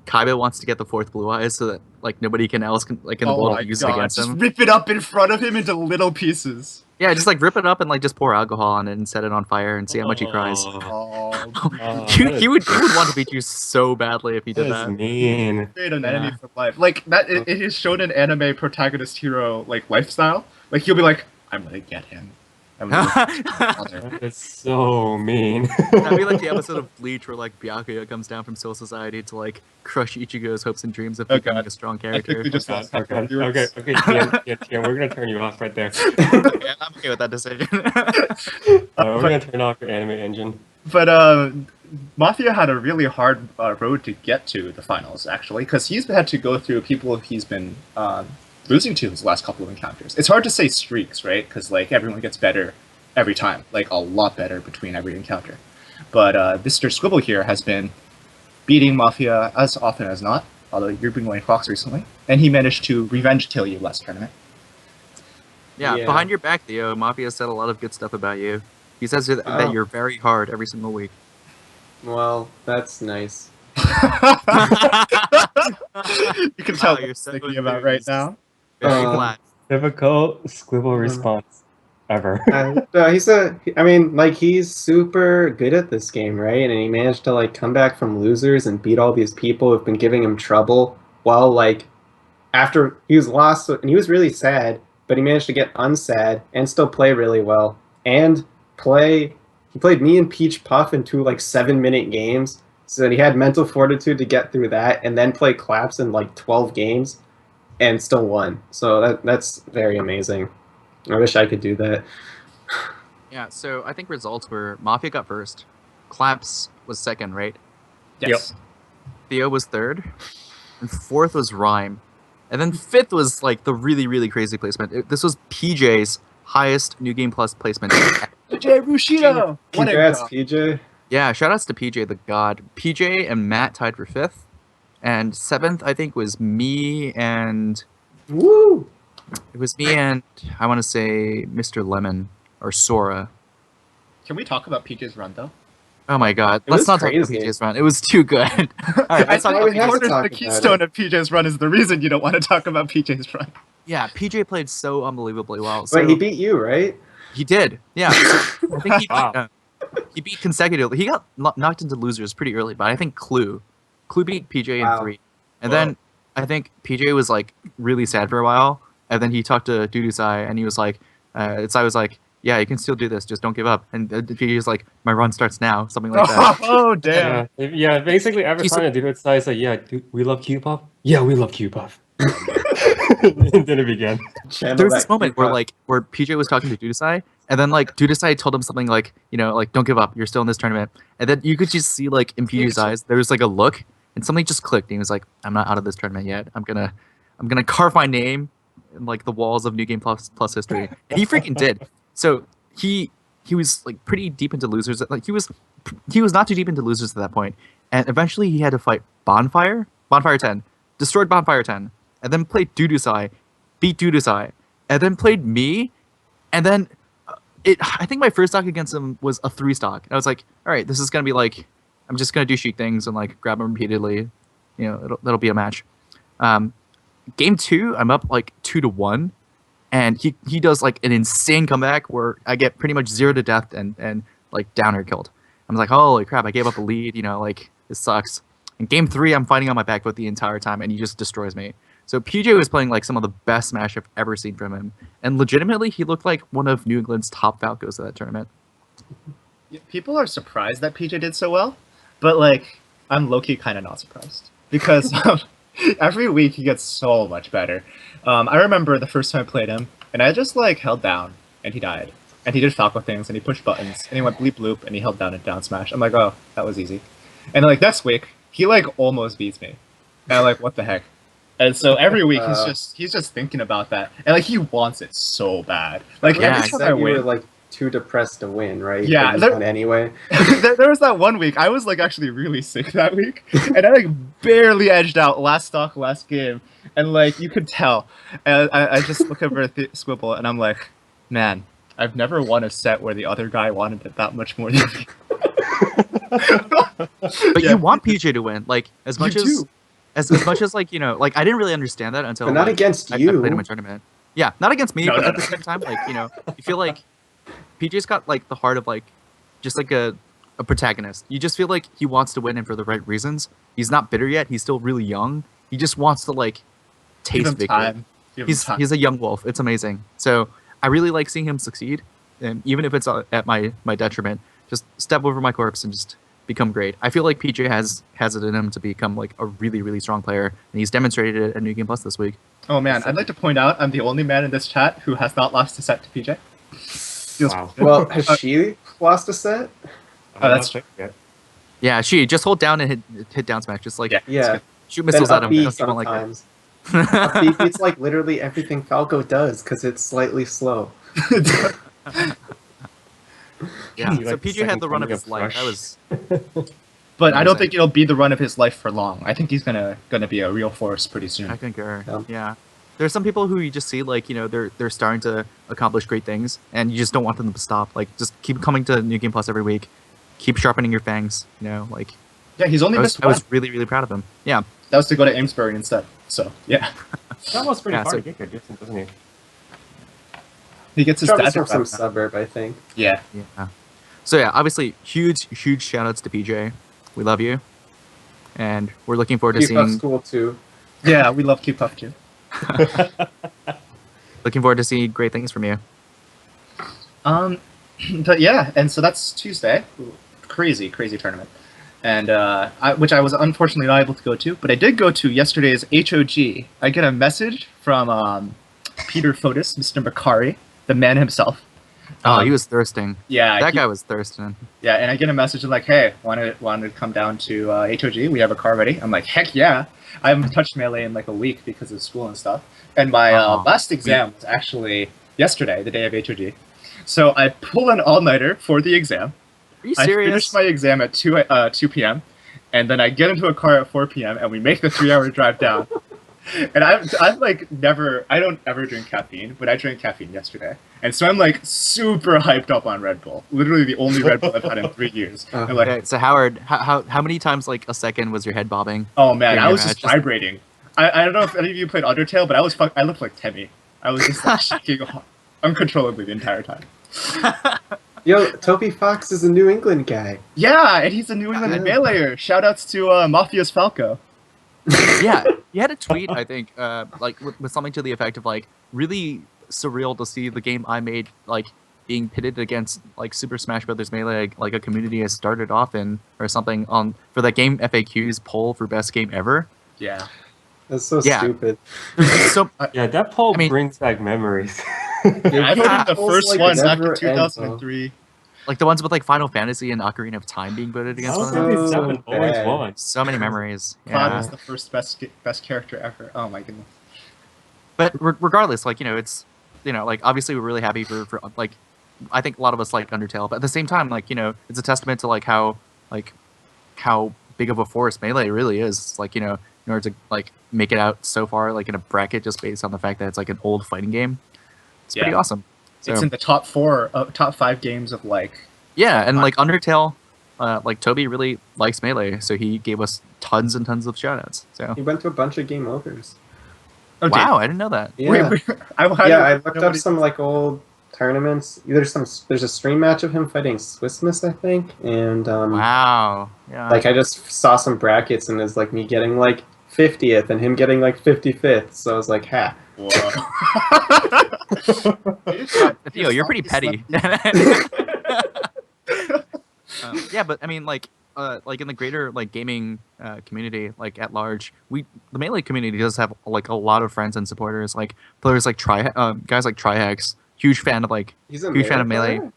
Kaiba wants to get the fourth blue eyes so that like nobody else can like in the Oh world my can use it god! against Just him. rip it up in front of him into little pieces. Yeah, just like rip it up and like just pour alcohol on it and set it on fire and see how much he cries. Oh, He would want to beat you so badly if he did That's that. mean. create an Yeah. enemy for life. Like that, it is shown an anime protagonist hero like lifestyle. Like he'll be like, "I'm gonna get him." I'm gonna That'd That's so mean. be like the episode of Bleach where like Byakuya comes down from Soul Society to like crush Ichigo's hopes and dreams of Oh, becoming God. a strong I think character. we just lost half our Okay, viewers. Tian, we're gonna turn you off right there. Yeah, I'm okay with that decision. We're gonna turn off your anime engine. But Mafia had a really hard road to get to the finals, actually, because he's had to go through people he's been losing to his last couple of encounters. It's hard to say streaks, right? Because like everyone gets better every time, like a lot better between every encounter. But Mr. Squibble here has been beating Mafia as often as not, although you've been going Fox recently, and he managed to revenge kill you last tournament. Yeah, Yeah. behind your back, Theo, Mafia said a lot of good stuff about you. He says that Oh. you're very hard every single week. Well, that's nice. You can tell Wow, you're what so I'm thinking about right enthused. now. Very Uh, flat. Typical squibble response. ever. No, he's super good at this game, right? And he managed to like come back from losers and beat all these people who've been giving him trouble while like after he was lost and he was really sad, but he managed to get unsad and still play really well. And play he played me and Peach Puff in two like 7-minute games. So he had mental fortitude to get through that and then play Claps in like 12 games and still won. So that's very amazing. I wish I could do that. Yeah, so I think results were Mafia got first, Claps was second, right? Yes. Theo was third, and fourth was Rhyme. And then fifth was like the really, really crazy placement. This was PJ's highest New Game Plus placement. PJ Bushido. Congrats, PJ. Yeah, shoutouts to PJ the God. PJ and Matt tied for fifth. And seventh, I think, was me and... Woo! It was me and, I want to say, Mr. Lemon, or Sora. Can we talk about PJ's run though? Oh my god. It Let's was not talk about crazy. PJ's run. It was too good. Alright, let's talk why about we have to PJ's talk the about keystone it. of PJ's run is the reason you don't want to talk about PJ's run. Yeah, PJ played so unbelievably well. So Wait, he beat you, right? he did. Yeah. So I think Wow. he beat consecutively. He got knocked into losers pretty early, but I think Clue beat PJ in Wow. 3. And then I think PJ was like really sad for a while, and then he talked to Dudusai, and he was like, Sai was like, yeah, you can still do this, just don't give up. And PJ was like, my run starts now, something like that. Oh damn. Yeah, basically every He's time I do it, it's like, yeah, we love Q-pop. Yeah, we love Q-pop. And then it began. Channel There was that this moment where K-pop. where PJ was talking to Dudusai, and then like Dudusai told him something like, like don't give up, you're still in this tournament. And then you could just see like in PJ's eyes, there was like a look, and something just clicked, and he was like, I'm not out of this tournament yet. I'm gonna carve my name in like the walls of New Game Plus history. And he freaking did. So he was like pretty deep into losers. Like he was not too deep into losers at that point. And eventually he had to fight Bonfire 10, destroyed Bonfire 10, and then played Dudusai, beat Dudusai, and then played me, and then I think my first stock against him was a 3 stock. And I was like, all right, this is gonna be like, I'm just gonna do chic things and like grab him repeatedly. That'll be a match. Game 2, I'm up like 2-1, and he does like an insane comeback where I get pretty much 0 to death and like downer killed. I'm like, holy crap, I gave up a lead, like this sucks. In game 3, I'm fighting on my back foot the entire time, and he just destroys me. So PJ was playing like some of the best Smash I've ever seen from him, and legitimately, he looked like one of New England's top Falcos at that tournament. People are surprised that PJ did so well, but like I'm low-key kind of not surprised because every week he gets so much better. I remember the first time I played him, and I just like held down, and he died, and he did Falco things, and he pushed buttons, and he went bleep bloop, and he held down and down smash. I'm like, oh, that was easy. And like next week, he like almost beats me, and I'm like, what the heck? And so every week he's just thinking about that, and like he wants it so bad. Like Yeah, every You time said I you win, were like too depressed to win, right? Yeah, But you won anyway. there was that one week I was like actually really sick that week, and I like barely edged out last stock, last game, and like you could tell. And I just look over at the Squibble, and I'm like, man, I've never won a set where the other guy wanted it that much more than me. But Yeah. you want PJ to win, like as much You as do. as much as like like I didn't really understand that until But not like, against I you. played him in a tournament. Yeah, not against me, No, but no, at the no. same time, like you feel like PJ's got like the heart of like just like a protagonist. You just feel like he wants to win and for the right reasons. He's not bitter yet. He's still really young. He just wants to like Give taste him victory. time. Give him time. He's a young wolf. It's amazing. So I really like seeing him succeed, and even if it's at my detriment. Just step over my corpse and just become great. I feel like PJ has it in him to become like a really, really strong player, and he's demonstrated it at New Game Plus this week. Oh man, I'd like to point out I'm the only man in this chat who has not lost a set to PJ. Feels Wow. good. Well, has she lost a set? Oh, that's true. Yeah. Yeah, she just hold down and hit down smash, just like Yeah. Yeah. shoot Then missiles at him. upbeat Just don't like that. sometimes. Upbeat beats like literally everything Falco does because it's slightly slow. Yeah, Like so the PJ second had the run of coming his of life. That Crush. was But I don't Amazing. think it'll be the run of his life for long. I think he's gonna be a real force pretty soon. I concur. Yeah. Yeah. There's some people who you just see like, they're starting to accomplish great things and you just don't want them to stop. Like just keep coming to New Game Plus every week. Keep sharpening your fangs, like Yeah, he's only missed I one. was really, really proud of him. Yeah. That was to go to Amesbury instead. So yeah. That was pretty Yeah, hard so- to get good, doesn't he? He gets his Travis dad from some back now. suburb, I think. Yeah. Yeah. So yeah, obviously huge shout outs to PJ. We love you. And we're looking forward to Keep up seeing school too. Yeah, we love Keep Up too. great things from you. But yeah, and so that's Tuesday. Crazy tournament. And which I was unfortunately not able to go to, but I did go to yesterday's HOG. I get a message from Peter Fotis, Mr. Bakari, the man himself. Oh, he was thirsting. Yeah, That guy was thirsting. Yeah, and I get a message like, "Hey, want to come down to HOG? We have a car ready." I'm like, "Heck yeah!" I haven't touched Melee in like a week because of school and stuff. And my Oh, last exam was actually yesterday, the day of HOG. So I pull an all-nighter for the exam. Are you I serious? finished my exam at 2 p.m. and then I get into a car at 4 p.m. and we make the 3-hour drive down. And I'm like I don't ever drink caffeine, but I drank caffeine yesterday. And so I'm like super hyped up on Red Bull. Literally the only Red Bull I've had in 3 years. And like, Okay, so Howard, how many times like a second was your head bobbing? oh man, during I your was just match? vibrating. I don't know if any of you played Undertale, but I looked like Temmie. I was just like shaking uncontrollably the entire time. Yo, Toby Fox is a New England guy. Yeah, and he's a New England Yeah. Meleeer. Shoutouts to Mafia's Falco. Yeah, he had a tweet, I think, like with something to the effect of like really surreal to see the game I made like being pitted against like Super Smash Brothers Melee, like a community has started off in or something on for that game FAQs poll for best game ever. Yeah. That's so Yeah. stupid. So Yeah, that poll I mean- brings back memories. I voted the polls, first like, one back in never end, 2003. like the ones with like Final Fantasy and Ocarina of Time being voted against How one another. come So 77 always bad. won? So many memories. Cloud Yeah. was the first best character ever. Oh my goodness. But regardless, like it's like obviously we're really happy for like I think a lot of us like Undertale, but at the same time, like it's a testament to like how big of a force Melee really is. It's like in order to like make it out so far like in a bracket just based on the fact that it's like an old fighting game, it's pretty Yeah. awesome. So It's in the top 5 games of like. yeah, and like Undertale, like Toby really likes Melee, so he gave us tons and tons of shoutouts. So He went to a bunch of game overs. Okay. wow, I didn't know that. Yeah, I looked up some like old tournaments. There's a stream match of him fighting Swissmas, I think, and Wow. Yeah. like I just saw some brackets and it's like me getting like 50th and him getting like 55th. So I was like, ha. Theo, you're pretty petty. Yeah, but I mean, like in the greater like gaming community, like at large, the Melee community does have like a lot of friends and supporters, like players like guys like Trihex, huge fan of like He's a huge fan of player? Melee.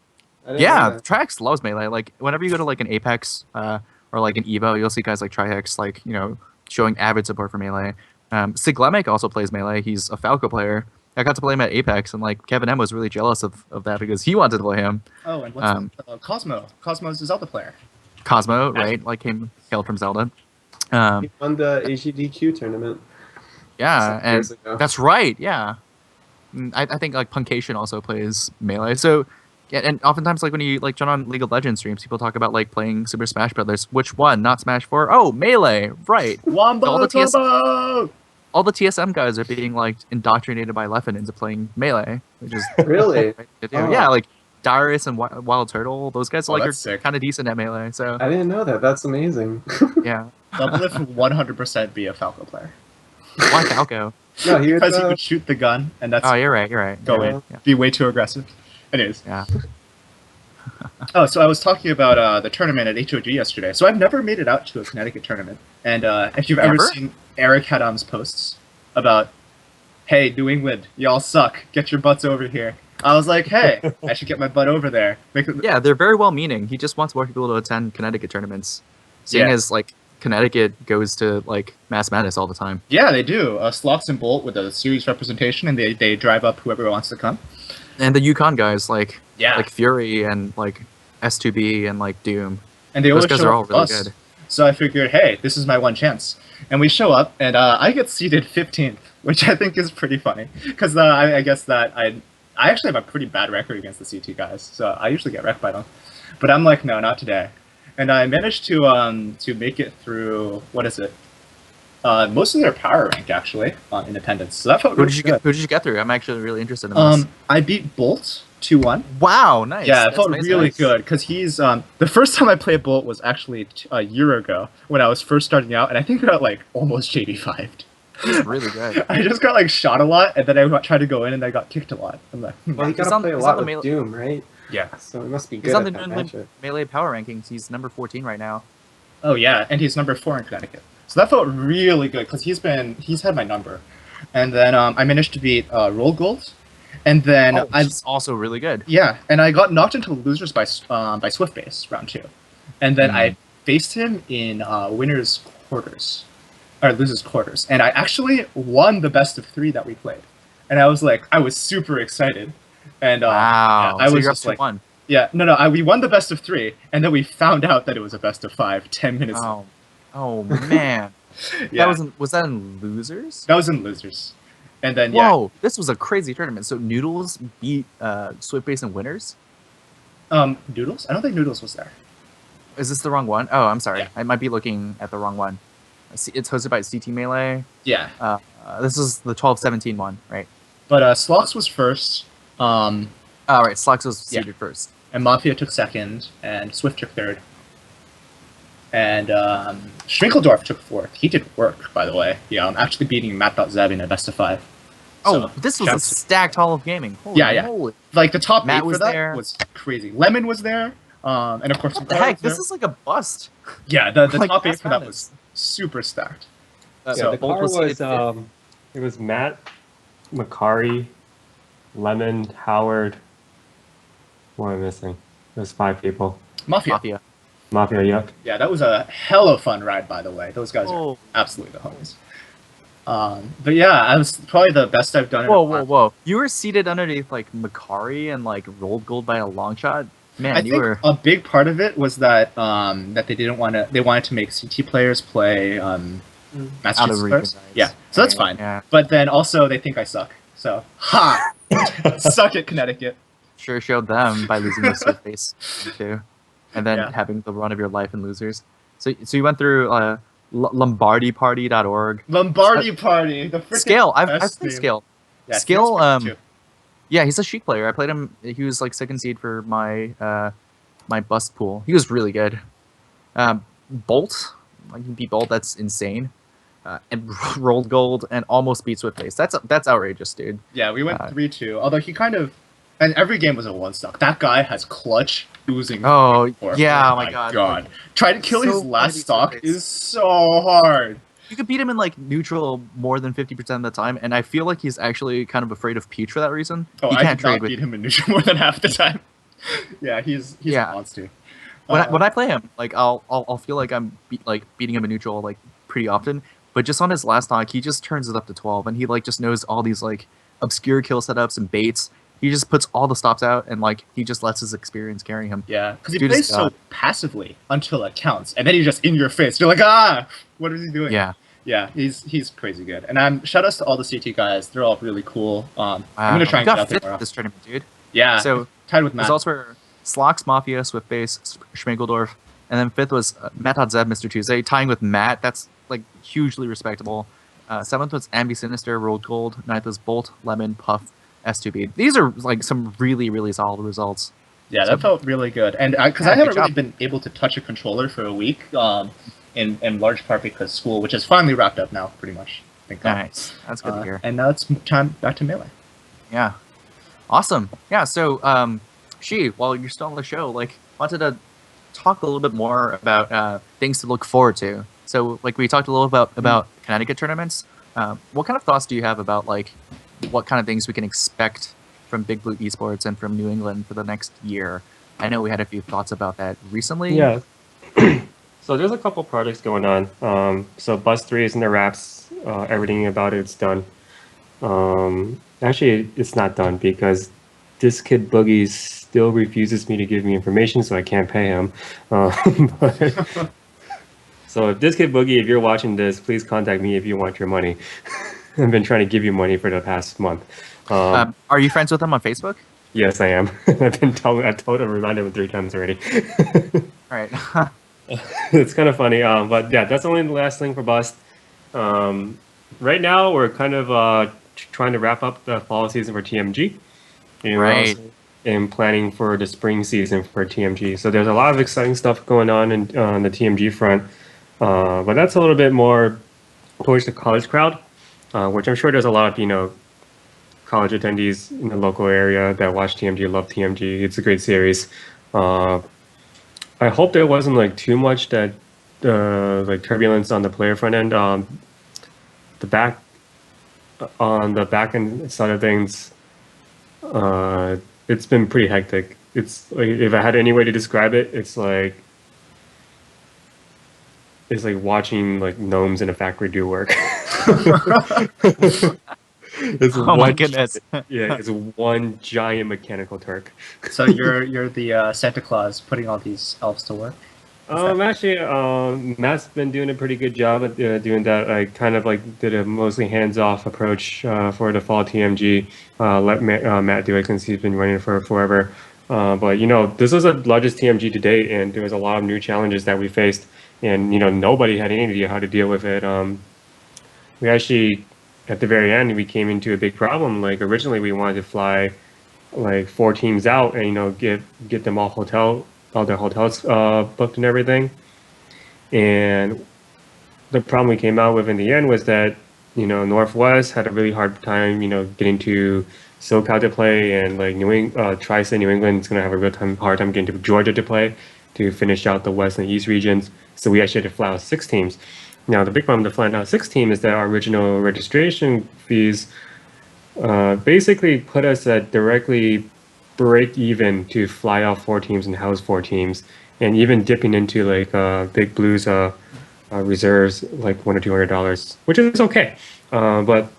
I didn't Yeah, know that. Trihex loves Melee. Like whenever you go to like an Apex or like an Evo, you'll see guys like Trihex like showing avid support for Melee. Siglemic also plays Melee. He's a Falco player. I got to play him at Apex, and like Kevin M was really jealous of that because he wanted to play him. Oh, and what's Cosmo? Cosmo's a Zelda player. Cosmo, right? Like hailed from Zelda. He won the AGDQ tournament. Yeah, some and years ago. that's right. Yeah, I think like Puncation also plays Melee. So, yeah, and oftentimes like when you like join on League of Legends streams, people talk about like playing Super Smash Brothers. Which one? Not Smash 4. Oh, Melee. Right. Wombo All the TS Turbo! All the TSM guys are being like indoctrinated by Leffen into playing Melee, which is Really? Oh. Yeah, like Darius and Wild Turtle. Those guys Oh, like are that's sick. kind of decent at Melee. So I didn't know that. That's amazing. yeah. Doublelift would 100% be a Falco player. Why Falco? No, he Because he was, would shoot the gun, and that's Oh, you're right. You're right. go yeah, in. Yeah. Be way too aggressive. Anyways. Yeah. Oh, so I was talking about the tournament at HOG yesterday. So I've never made it out to a Connecticut tournament. And if you've ever Never? seen Eric Hadam's posts about, hey, New England, y'all suck. Get your butts over here. I was like, hey, I should get my butt over there. Yeah, they're very well meaning. He just wants more people to attend Connecticut tournaments. Seeing Yeah. as like Connecticut goes to like Mass Madness all the time. Yeah, they do. Slots and Bolt with a series representation, and they drive up whoever wants to come. And the Yukon guys like Yeah. like Fury and like S2B and like Doom. And they Those always guys show are up all with really us. good. So I figured, hey, this is my one chance. And we show up, and I get seated 15th, which I think is pretty funny. Because I guess that I actually have a pretty bad record against the CT guys, so I usually get wrecked by them. But I'm like, no, not today. And I managed to make it through, what is it? Most of their power rank actually on Independence. So that felt Who really did you good. get? Who did you get through? I'm actually really interested in this. I beat Bolt 2-1. Wow, nice. Yeah, it That's felt amazing. really Nice. good because he's the first time I played Bolt was actually a year ago when I was first starting out, and I think I got like almost JD5'd. He's really good. I just got like shot a lot, and then I tried to go in, and I got kicked a lot. I'm like, Well, you He's gotta on- play a he's lot on the with melee- Doom, right? yeah. So it must be good He's on at the that New matchup. England Melee power rankings. He's number 14 right now. Oh yeah, and he's number 4 in Connecticut. So that felt really good because he's had my number, and then I managed to beat Roll Gold, and then He's also really good. yeah, and I got knocked into losers by Swift Base round 2, and then I faced him in winners quarters, or losers quarters, and I actually won the best of 3 that we played, and I was super excited, and Wow. I so was you're up just to like, 1. yeah, no, we won the best of 3, and then we found out that it was a best of 5 10 minutes. Oh man. Yeah, Was that in losers? that was in losers, and then yeah. Whoa, this was a crazy tournament. So Noodles beat Swift Base and winners. Noodles? I don't think Noodles was there. Is this the wrong one? Oh, I'm sorry. Yeah. I might be looking at the wrong one. It's hosted by CT Melee. Yeah, This is the 12-17 one, right? but Slox was first, Oh, right. Slux was Yeah. seeded first. and Mafia took second, and Swift took third, and Schrinkeldorf took fourth. He did work, by the way. Yeah, I'm actually beating Matt.Zeb in a best of 5. Oh, So, this was a shouts- stacked Hall of Gaming. Holy Yeah, yeah. moly. like the top Matt 8 was for that there. was crazy. Lemon was there, and of course What the Makari heck? was there. This is like a bust. Yeah, the like top 8 past for that madness. was super stacked. So So, the Bolt car was seeded fifth. it was Matt, Makari, Lemon, Howard. What am I missing? There's 5 people. Mafia. Mafia. Mafia, yuck. Yeah, that was a hella fun ride, by the way. Those guys are Oh. absolutely the homies. But yeah, I was probably the best I've done. in a Whoa, while. whoa, whoa! You were seated underneath like Makari and like rolled gold by a long shot. Man, I you think were. a big part of it was that that they didn't want to. They wanted to make CT players play Out Massachusetts of players. region, right? Yeah, so that's Right, fine. Yeah, But then also they think I suck. So ha, suck it, Connecticut. sure showed them by losing the Swift Base too, and then Yeah. having the run of your life in losers. So you went through LombardiParty.org. Lombardi Party. The freaking Scale. I've best played name. Scale. Yeah, Scale, Steel's too. Yeah, he's a Sheik player. I played him. He was like second seed for my my bust pool. He was really good. Bolt, like he beat Bolt. That's insane. And rolled gold and almost beat Swiftface. That's outrageous, dude. Yeah, we went 3-2. Although he kind of, and every game was a one stock. That guy has clutch oozing. Oh forth. yeah, Oh my god. Trying to kill So his funny last to stock Swiftface. is so hard. You could beat him in like neutral more than 50% of the time, and I feel like he's actually kind of afraid of Peach for that reason. Oh, he I can't did not trade with. beat him in neutral more than half the time. Yeah, he's Yeah. a monster. When I play him, like I'll feel like I'm beating him in neutral like pretty often, but just on his last knock, he just turns it up to 12, and he like just knows all these like obscure kill setups and baits. He just puts all the stops out, and like he just lets his experience carry him. Yeah, because he Dude plays is so God. passively until it counts, and then he's just in your face. You're like, ah, what is he doing? Yeah, Yeah, he's crazy good. And I'm shout outs to all the CT guys. They're all really cool. I'm gonna try we and got get out there fifth more. this tournament, dude. Yeah, So tied with Matt. results were Slox, Mafia, Swiftbase, Schminkeldorf, and then fifth was Matt.Zeb, Mr. Tuesday, tying with Matt. That's like hugely respectable. Seventh was Ambi Sinister, Rolled Gold. Ninth was Bolt, Lemon, Puff, S2B. These are like some really, really solid results. Yeah, that So- felt really good. And because Yeah, I haven't good really job. been able to touch a controller for a week, in large part because school, which is finally wrapped up now, pretty much. Thank God. Nice. That's good to hear. And now it's time back to Melee. Yeah. Awesome. Yeah, so while you're still on the show, like wanted to talk a little bit more about things to look forward to. So like we talked a little about Connecticut tournaments. What kind of thoughts do you have about like what kind of things we can expect from Big Blue Esports and from New England for the next year? I know we had a few thoughts about that recently. Yeah. So there's a couple projects going on. So Bus 3 is in the wraps. Everything about it's done. Actually, it's not done because this kid Boogie still refuses me to give me information, so I can't pay him. But- so if this kid Boogie, if you're watching this, please contact me if you want your money. I've been trying to give you money for the past month. Are you friends with them on Facebook? Yes, I am. I told him, reminded him 3 times already. All right. It's kind of funny, but yeah, that's only the last thing for Bust. Right now, we're kind of trying to wrap up the fall season for TMG, and we're Right. also in planning for the spring season for TMG. So there's a lot of exciting stuff going on the TMG front, but that's a little bit more towards the college crowd, which I'm sure there's a lot of college attendees in the local area that watch TMG, love TMG. It's a great series. Uh, I hope there wasn't like too much that like turbulence on the player front end. The back on the back end side of things, it's been pretty hectic. It's like if I had any way to describe it, it's like watching like gnomes in a factory do work. It's Oh my one, goodness. yeah, it's one giant mechanical Turk. So you're the Santa Claus putting all these elves to work. Actually, Matt's been doing a pretty good job at doing that. I kind of like did a mostly hands-off approach for the fall TMG. Matt do it since he's been running for forever. But this was the largest TMG to date, and there was a lot of new challenges that we faced, and nobody had any idea how to deal with it. We actually, at the very end, we came into a big problem. Like originally, we wanted to fly like 4 teams out and get them all their hotels booked and everything. And the problem we came out with in the end was that Northwest had a really hard time getting to SoCal to play, and like Tri-State New England is going to have a hard time getting to Georgia to play to finish out the West and East regions. So we actually had to fly out 6 teams. Now the big problem to flying out 6 teams is that our original registration fees basically put us at directly break even to fly out 4 teams and house 4 teams, and even dipping into like Big Blue's reserves like $100 or $200, which is okay. But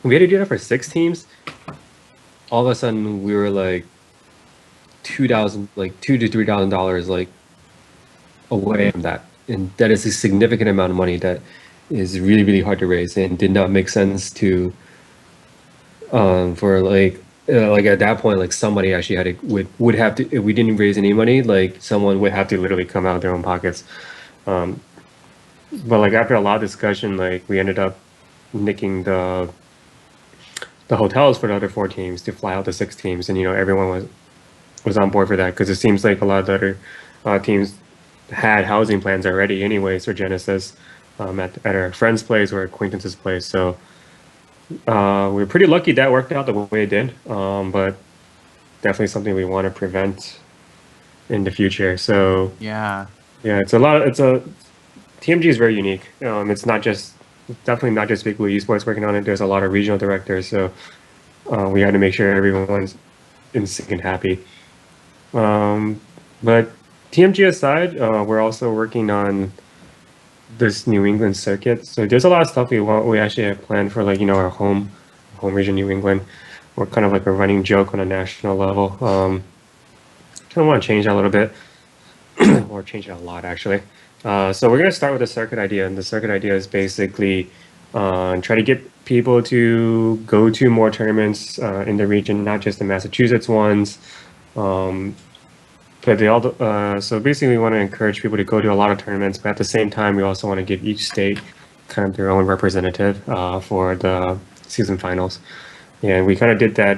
we had to do that for 6 teams. All of a sudden, we were like $2,000 like away from that, and that is a significant amount of money that is really really hard to raise, and did not make sense to for like at that point, like somebody actually had to would have to, if we didn't raise any money, like someone would have to literally come out of their own pockets. But like after a lot of discussion, like we ended up nicking the hotels for the other 4 teams to fly out the 6 teams, and everyone was on board for that, because it seems like a lot of the other teams had housing plans already anyways for Genesis at our friend's place or acquaintance's place. So we're pretty lucky that worked out the way it did, but definitely something we want to prevent in the future. So Yeah. yeah, TMG is very unique. It's definitely not just Big Blue Esports working on it. There's a lot of regional directors, so we had to make sure everyone's in sync and happy. But TMG aside, we're also working on this New England circuit. So there's a lot of stuff we actually have planned for, like our home region, New England. We're kind of like a running joke on a national level. Kind of want to change that a little bit, or change it a lot actually. So we're gonna start with a circuit idea, and the circuit idea is basically try to get people to go to more tournaments in the region, not just the Massachusetts ones. But so basically we want to encourage people to go to a lot of tournaments, but at the same time, we also want to give each state kind of their own representative for the season finals. And we kind of did that.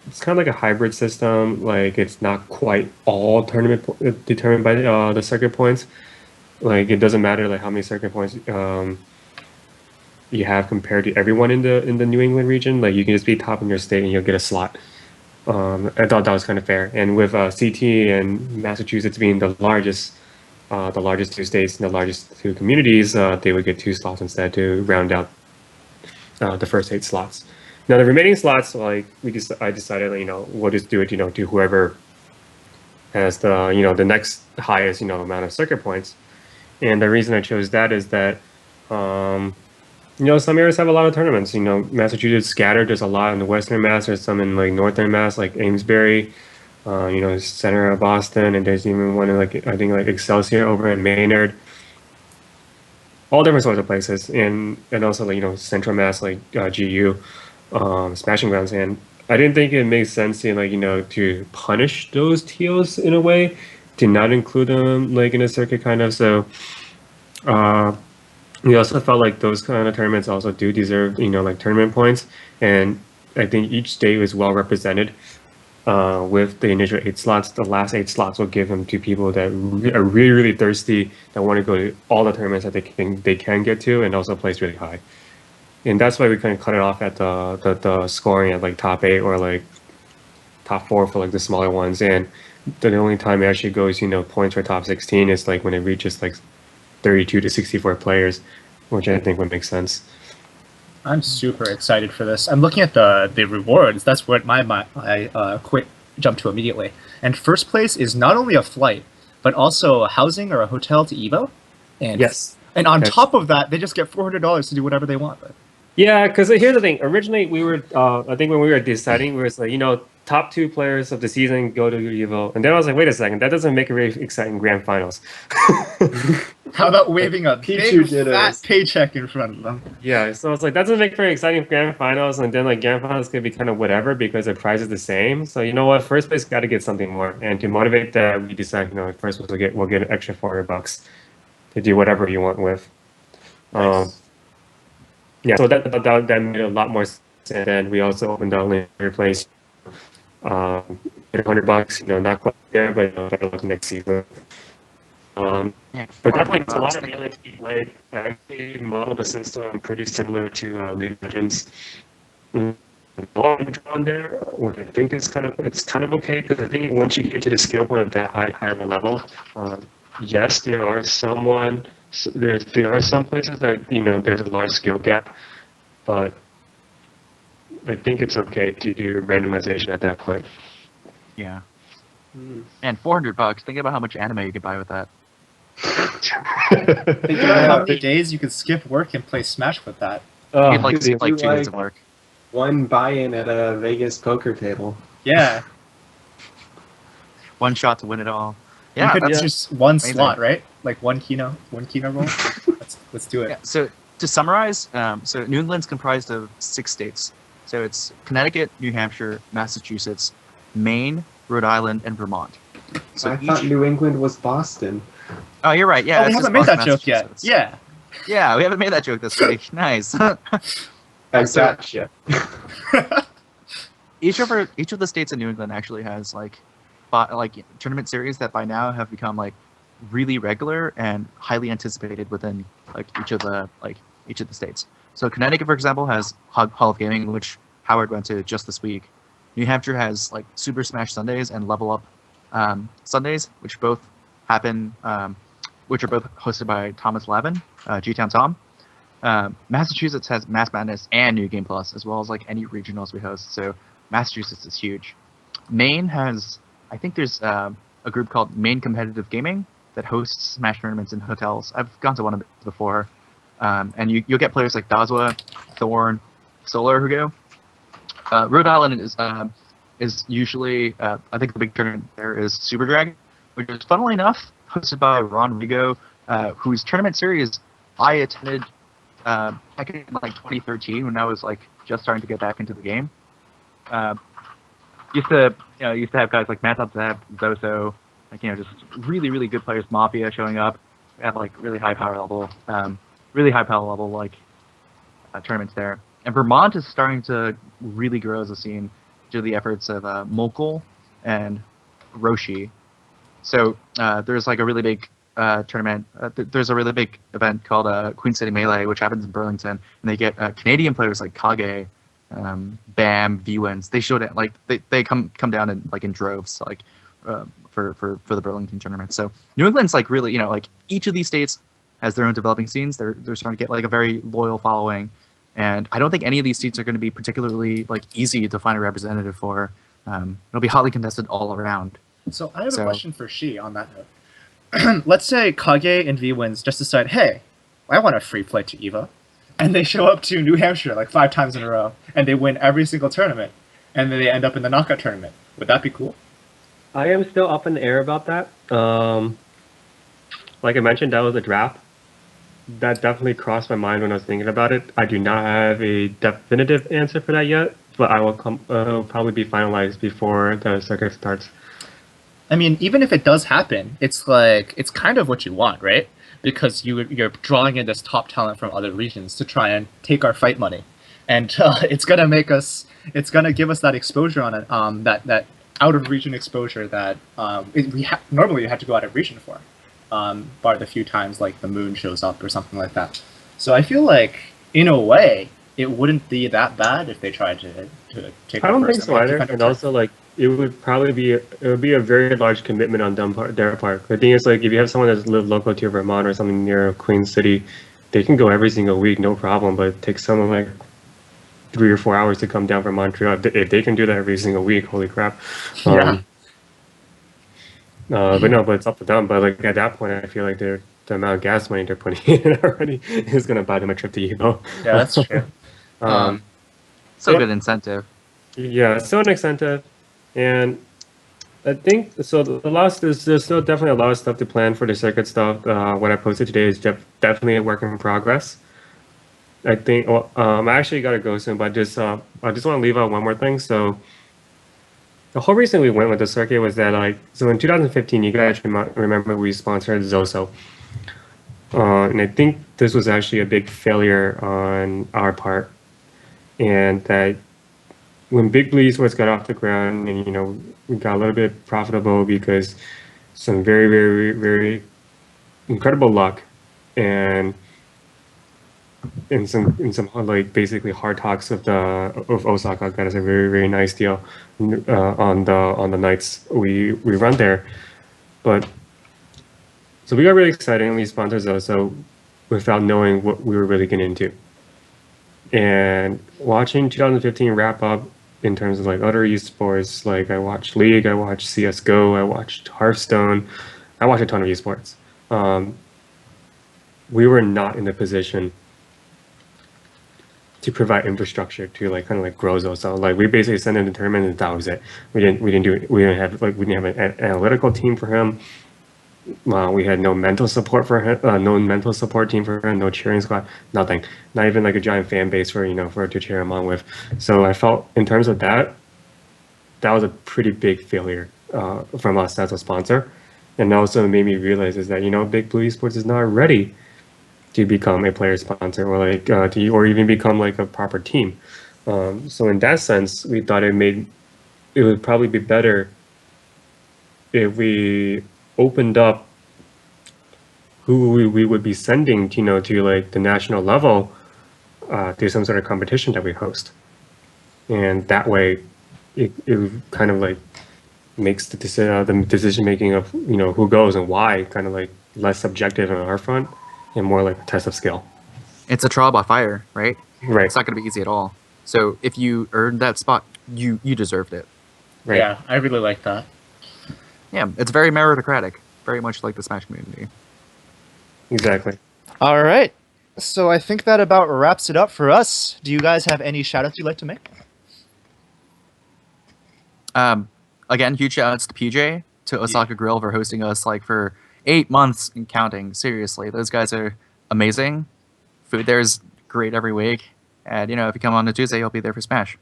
It's kind of like a hybrid system. Like it's not quite all tournament determined by the circuit points. Like it doesn't matter like how many circuit points you have compared to everyone in the New England region. Like you can just be top in your state and you'll get a slot. I thought that was kind of fair. And with CT and Massachusetts being the largest 2 states and the largest 2 communities, they would get 2 slots instead to round out the first 8 slots. Now the remaining slots, like I decided, we'll just do it, to whoever has the next highest, amount of circuit points. And the reason I chose that is that, some areas have a lot of tournaments. Massachusetts scattered. There's a lot in the Western Mass. There's some in like Northern Mass, like Amesbury, center of Boston, and there's even one in like I think like Excelsior over in Maynard. All different sorts of places, and also like Central Mass, like GU, Smashing Grounds. And I didn't think it made sense to to punish those TOs in a way, to not include them like in a circuit kind of. So we also felt like those kind of tournaments also do deserve, like tournament points. And I think each state was well represented. With the initial 8 slots, the last 8 slots will give them to people that are really, really thirsty, that want to go to all the tournaments that they can get to, and also place really high. And that's why we kind of cut it off at the scoring at like top 8 or like top 4 for like the smaller ones. And the only time it actually goes, points for top 16 is like when it reaches like 32 to 64 players, which I think would make sense. I'm super excited for this. I'm looking at the rewards. That's what my quick jump to immediately. And first place is not only a flight, but also a housing or a hotel to Evo. And Yes. And on Yes. top of that, they just get $400 to do whatever they want. Yeah, because here's the thing. Originally, we were, I think when we were deciding, we were like, top 2 players of the season go to Evo. And then I was like, wait a second, that doesn't make a very exciting grand finals. How about waving a Pichu big did fat it. paycheck in front of them? Yeah, so it's like, that doesn't make very exciting grand finals. And then like grand finals could be kind of whatever because the price is the same. So you know what? First place got to get something more. And to motivate that, we decided, first place we'll get an extra $400 to do whatever you want with. Nice. Yeah, so that made a lot more sense. And then we also opened the later place, $100, not quite there, but better luck next season. Yeah, But definitely, it's a lot of reality. Like, I actually model the system pretty similar to League of Legends. The ball drawn there, what I think is it's kind of okay because I think once you get to the skill point of that high of a level, yes, there are some places that there's a large skill gap, but I think it's okay to do randomization at that point. yeah. Hmm. And $400. Think about how much anime you could buy with that. Think about how many days you could skip work and play Smash with that. Oh, You'd like could skip do, like 2 days like- of work. One buy-in at a Vegas poker table. Yeah, One shot to win it all. you Yeah, could that's just one amazing. slot, right? Like one kino roll. Let's do it. Yeah, so to summarize, so New England's comprised of 6 states. So it's Connecticut, New Hampshire, Massachusetts, Maine, Rhode Island, and Vermont. So I thought New England was Boston. Oh, you're right. Yeah, Oh, we that's haven't just made that Boston, joke yet. Massachusetts. Yeah. Yeah, we haven't made that joke this week. Nice. I So- gotcha. each of the states in New England actually has like tournament series that by now have become like really regular and highly anticipated within like each of the states. So Connecticut, for example, has Hall of Gaming, which Howard went to just this week. New Hampshire has like Super Smash Sundays and Level Up Sundays, which both happen, which are both hosted by Thomas Lavin, G-Town Tom. Massachusetts has Mass Madness and New Game Plus, as well as like any regionals we host. So Massachusetts is huge. Maine has, I think there's a group called Maine Competitive Gaming that hosts Smash tournaments in hotels. I've gone to one of them before, and you'll get players like Dazwa, Thorn, Solar who go. Rhode Island is usually, I think the big tournament there is Super Dragon, which is funnily enough hosted by Ron Rigo, whose tournament series I attended back in like 2013 when I was like just starting to get back into the game. Used to have guys like Matt Zab, Zoso, like just really good players, Mafia showing up at like really high power level like tournaments there. And Vermont is starting to really grow as a scene due to the efforts of Mokul and Roshi. So there's like a really big tournament. There's a really big event called Queen City Melee, which happens in Burlington, and they get Canadian players like Kage, Bam, V-Wins. They showed it like they come down in like in droves, like for the Burlington tournament. So New England's like really like each of these states has their own developing scenes. They're starting to get like a very loyal following, and I don't think any of these seats are going to be particularly like easy to find a representative for. It'll be hotly contested all around. So I have So- a question for Shi on that note. Let's say Kage and V-Wins just decide, hey, I want a free flight to EVA. And they show up to New Hampshire like 5 times in a row, and they win every single tournament, and then they end up in the knockout tournament. Would that be cool? I am still up in the air about that. Like I mentioned, that was a draft. That definitely crossed my mind when I was thinking about it. I do not have a definitive answer for that yet, but I will it'll probably be finalized before the circuit starts. I mean, even if it does happen, it's kind of what you want, right? because you're drawing in this top talent from other regions to try and take our fight money, and it's gonna give us that exposure on it, that out of region exposure that normally you have to go out of region for, bar the few times like the moon shows up or something like that. So I feel like in a way it wouldn't be that bad if they tried to take. I don't think so either. And also, like, it would probably be a very large commitment on their part. The thing is, like, if you have someone that's lived local to Vermont or something near Queen City, they can go every single week, no problem. But it takes someone like 3 or 4 hours to come down from Montreal. If they can do that every single week, holy crap! Yeah. But it's up to them. But like at that point, I feel like the amount of gas money they're putting in already is gonna buy them a trip to Evo. Yeah, that's true. Still Yeah. good incentive. Yeah, still an incentive, and I think so. There's still definitely a lot of stuff to plan for the circuit stuff. What I posted today is definitely a work in progress. I think. Well, I actually gotta go soon, but I just want to leave out one more thing. So the whole reason we went with the circuit was that so in 2015, you guys remember we sponsored Zoso, and I think this was actually a big failure on our part, and that when Big Blue Esports got off the ground, and we got a little bit profitable because some very, very, very incredible luck and in some like basically hard talks of Osaka got us a very, very nice deal on the nights we run there. But so we got really excited and we sponsored Zoso without knowing what we were really getting into. And watching 2015 wrap up in terms of like other esports, like I watched League, I watched CS:GO, I watched Hearthstone, I watched a ton of esports. We were not in the position to provide infrastructure to like kind of like grow those. So like we basically sent in the tournament and that was it. We didn't have an analytical team for him. We had no mental support for him, no mental support team for him, no cheering squad, nothing. Not even like a giant fan base for to cheer him on with. So I felt in terms of that was a pretty big failure from us as a sponsor, and also made me realize is that Big Blue Esports is not ready to become a player sponsor or like or even become like a proper team. So in that sense, we thought it would probably be better if we opened up who we would be sending to like the national level to some sort of competition that we host, and that way it kind of like makes the decision making of who goes and why kind of like less subjective on our front and more like a test of skill. It's a trial by fire, right? Right. It's not going to be easy at all. So if you earned that spot, you deserved it. Right. Yeah, I really like that. Yeah, it's very meritocratic, very much like the Smash community. Exactly. All right. So I think that about wraps it up for us. Do you guys have any shout outs you'd like to make? Again, huge shout outs to PJ, to Osaka Grill for hosting us like for 8 months and counting. Seriously, those guys are amazing. Food there is great every week. And, if you come on a Tuesday, you'll be there for Smash.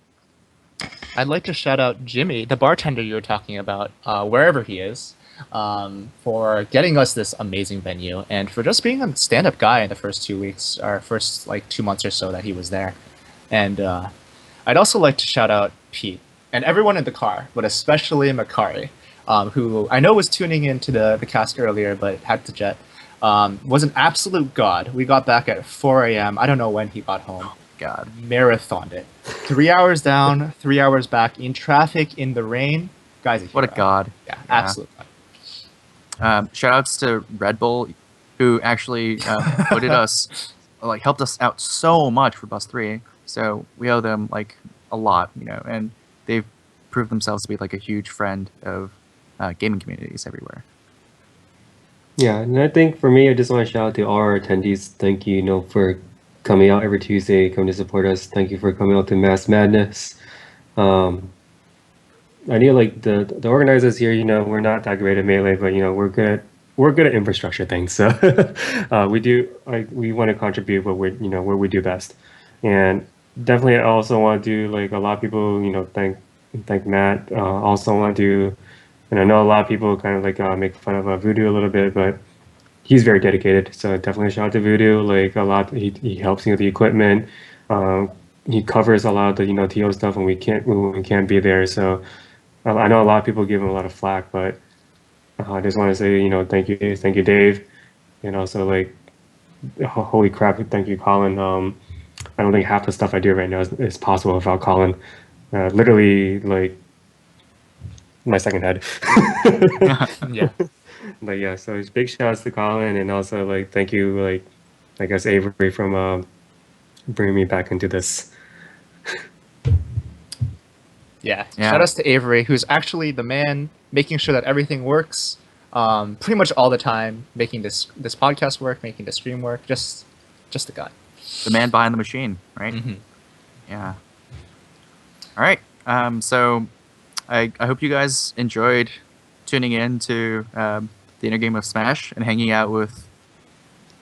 I'd like to shout out Jimmy, the bartender you were talking about, wherever he is, for getting us this amazing venue and for just being a stand-up guy in the first 2 weeks, or first like 2 months or so that he was there. And I'd also like to shout out Pete and everyone in the car, but especially Makari, who I know was tuning into the cast earlier but had to jet. Was an absolute god. We got back at 4 a.m. I don't know when he got home. God. Marathoned it. 3 hours down, 3 hours back in traffic, in the rain. Guys, What a god. Yeah, absolute god. Shout outs to Red Bull, who actually putted us, like helped us out so much for Bus 3. So we owe them like a lot, and they've proved themselves to be like a huge friend of gaming communities everywhere. Yeah, and I think for me, I just want to shout out to all our attendees. Thank you, for coming out every Tuesday, coming to support us. Thank you for coming out to Mass Madness. I need like the organizers here. We're not that great at Melee, but we're good at infrastructure things. So we want to contribute what we do best. And definitely, I also want to do like a lot of people. Thank Matt. Also want to. And I know a lot of people kind of like make fun of Voodoo a little bit, but he's very dedicated. So definitely shout out to Voodoo. Like a lot, he helps me with the equipment. Um, he covers a lot of the TO stuff when we can't be there. So I know a lot of people give him a lot of flack, but I just want to say thank you Dave, and also like holy crap, thank you Colin. I don't think half the stuff I do right now is possible without Colin. Literally like my second head. Yeah. But yeah, so it's big shouts to Colin, and also like thank you, like I guess Avery from bringing me back into this. Yeah. Yeah. Shout outs to Avery, who's actually the man making sure that everything works pretty much all the time, making this podcast work, making the stream work. Just the guy. The man behind the machine, right? Mm-hmm. Yeah. All right. So I hope you guys enjoyed tuning in to the inner game of Smash and hanging out with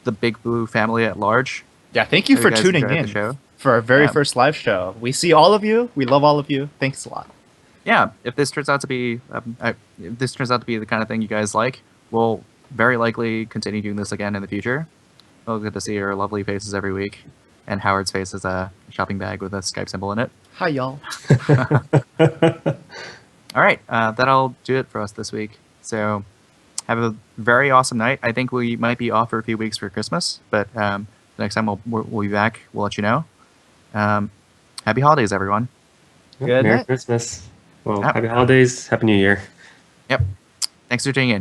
the Big Blue family at large. Yeah, thank you Hope for guys tuning enjoyed in the show. for our very Yeah. first live show. We see all of you. We love all of you. Thanks a lot. Yeah, if this turns out to be the kind of thing you guys like, we'll very likely continue doing this again in the future. We'll get to see your lovely faces every week, and Howard's face is a shopping bag with a Skype symbol in it. Hi, y'all. All right, that'll do it for us this week. So have a very awesome night. I think we might be off for a few weeks for Christmas, but the next time we'll be back, we'll let you know. Happy holidays, everyone. Good Merry night. Christmas. Well, Yep. happy holidays, happy New Year. Yep. Thanks for tuning in.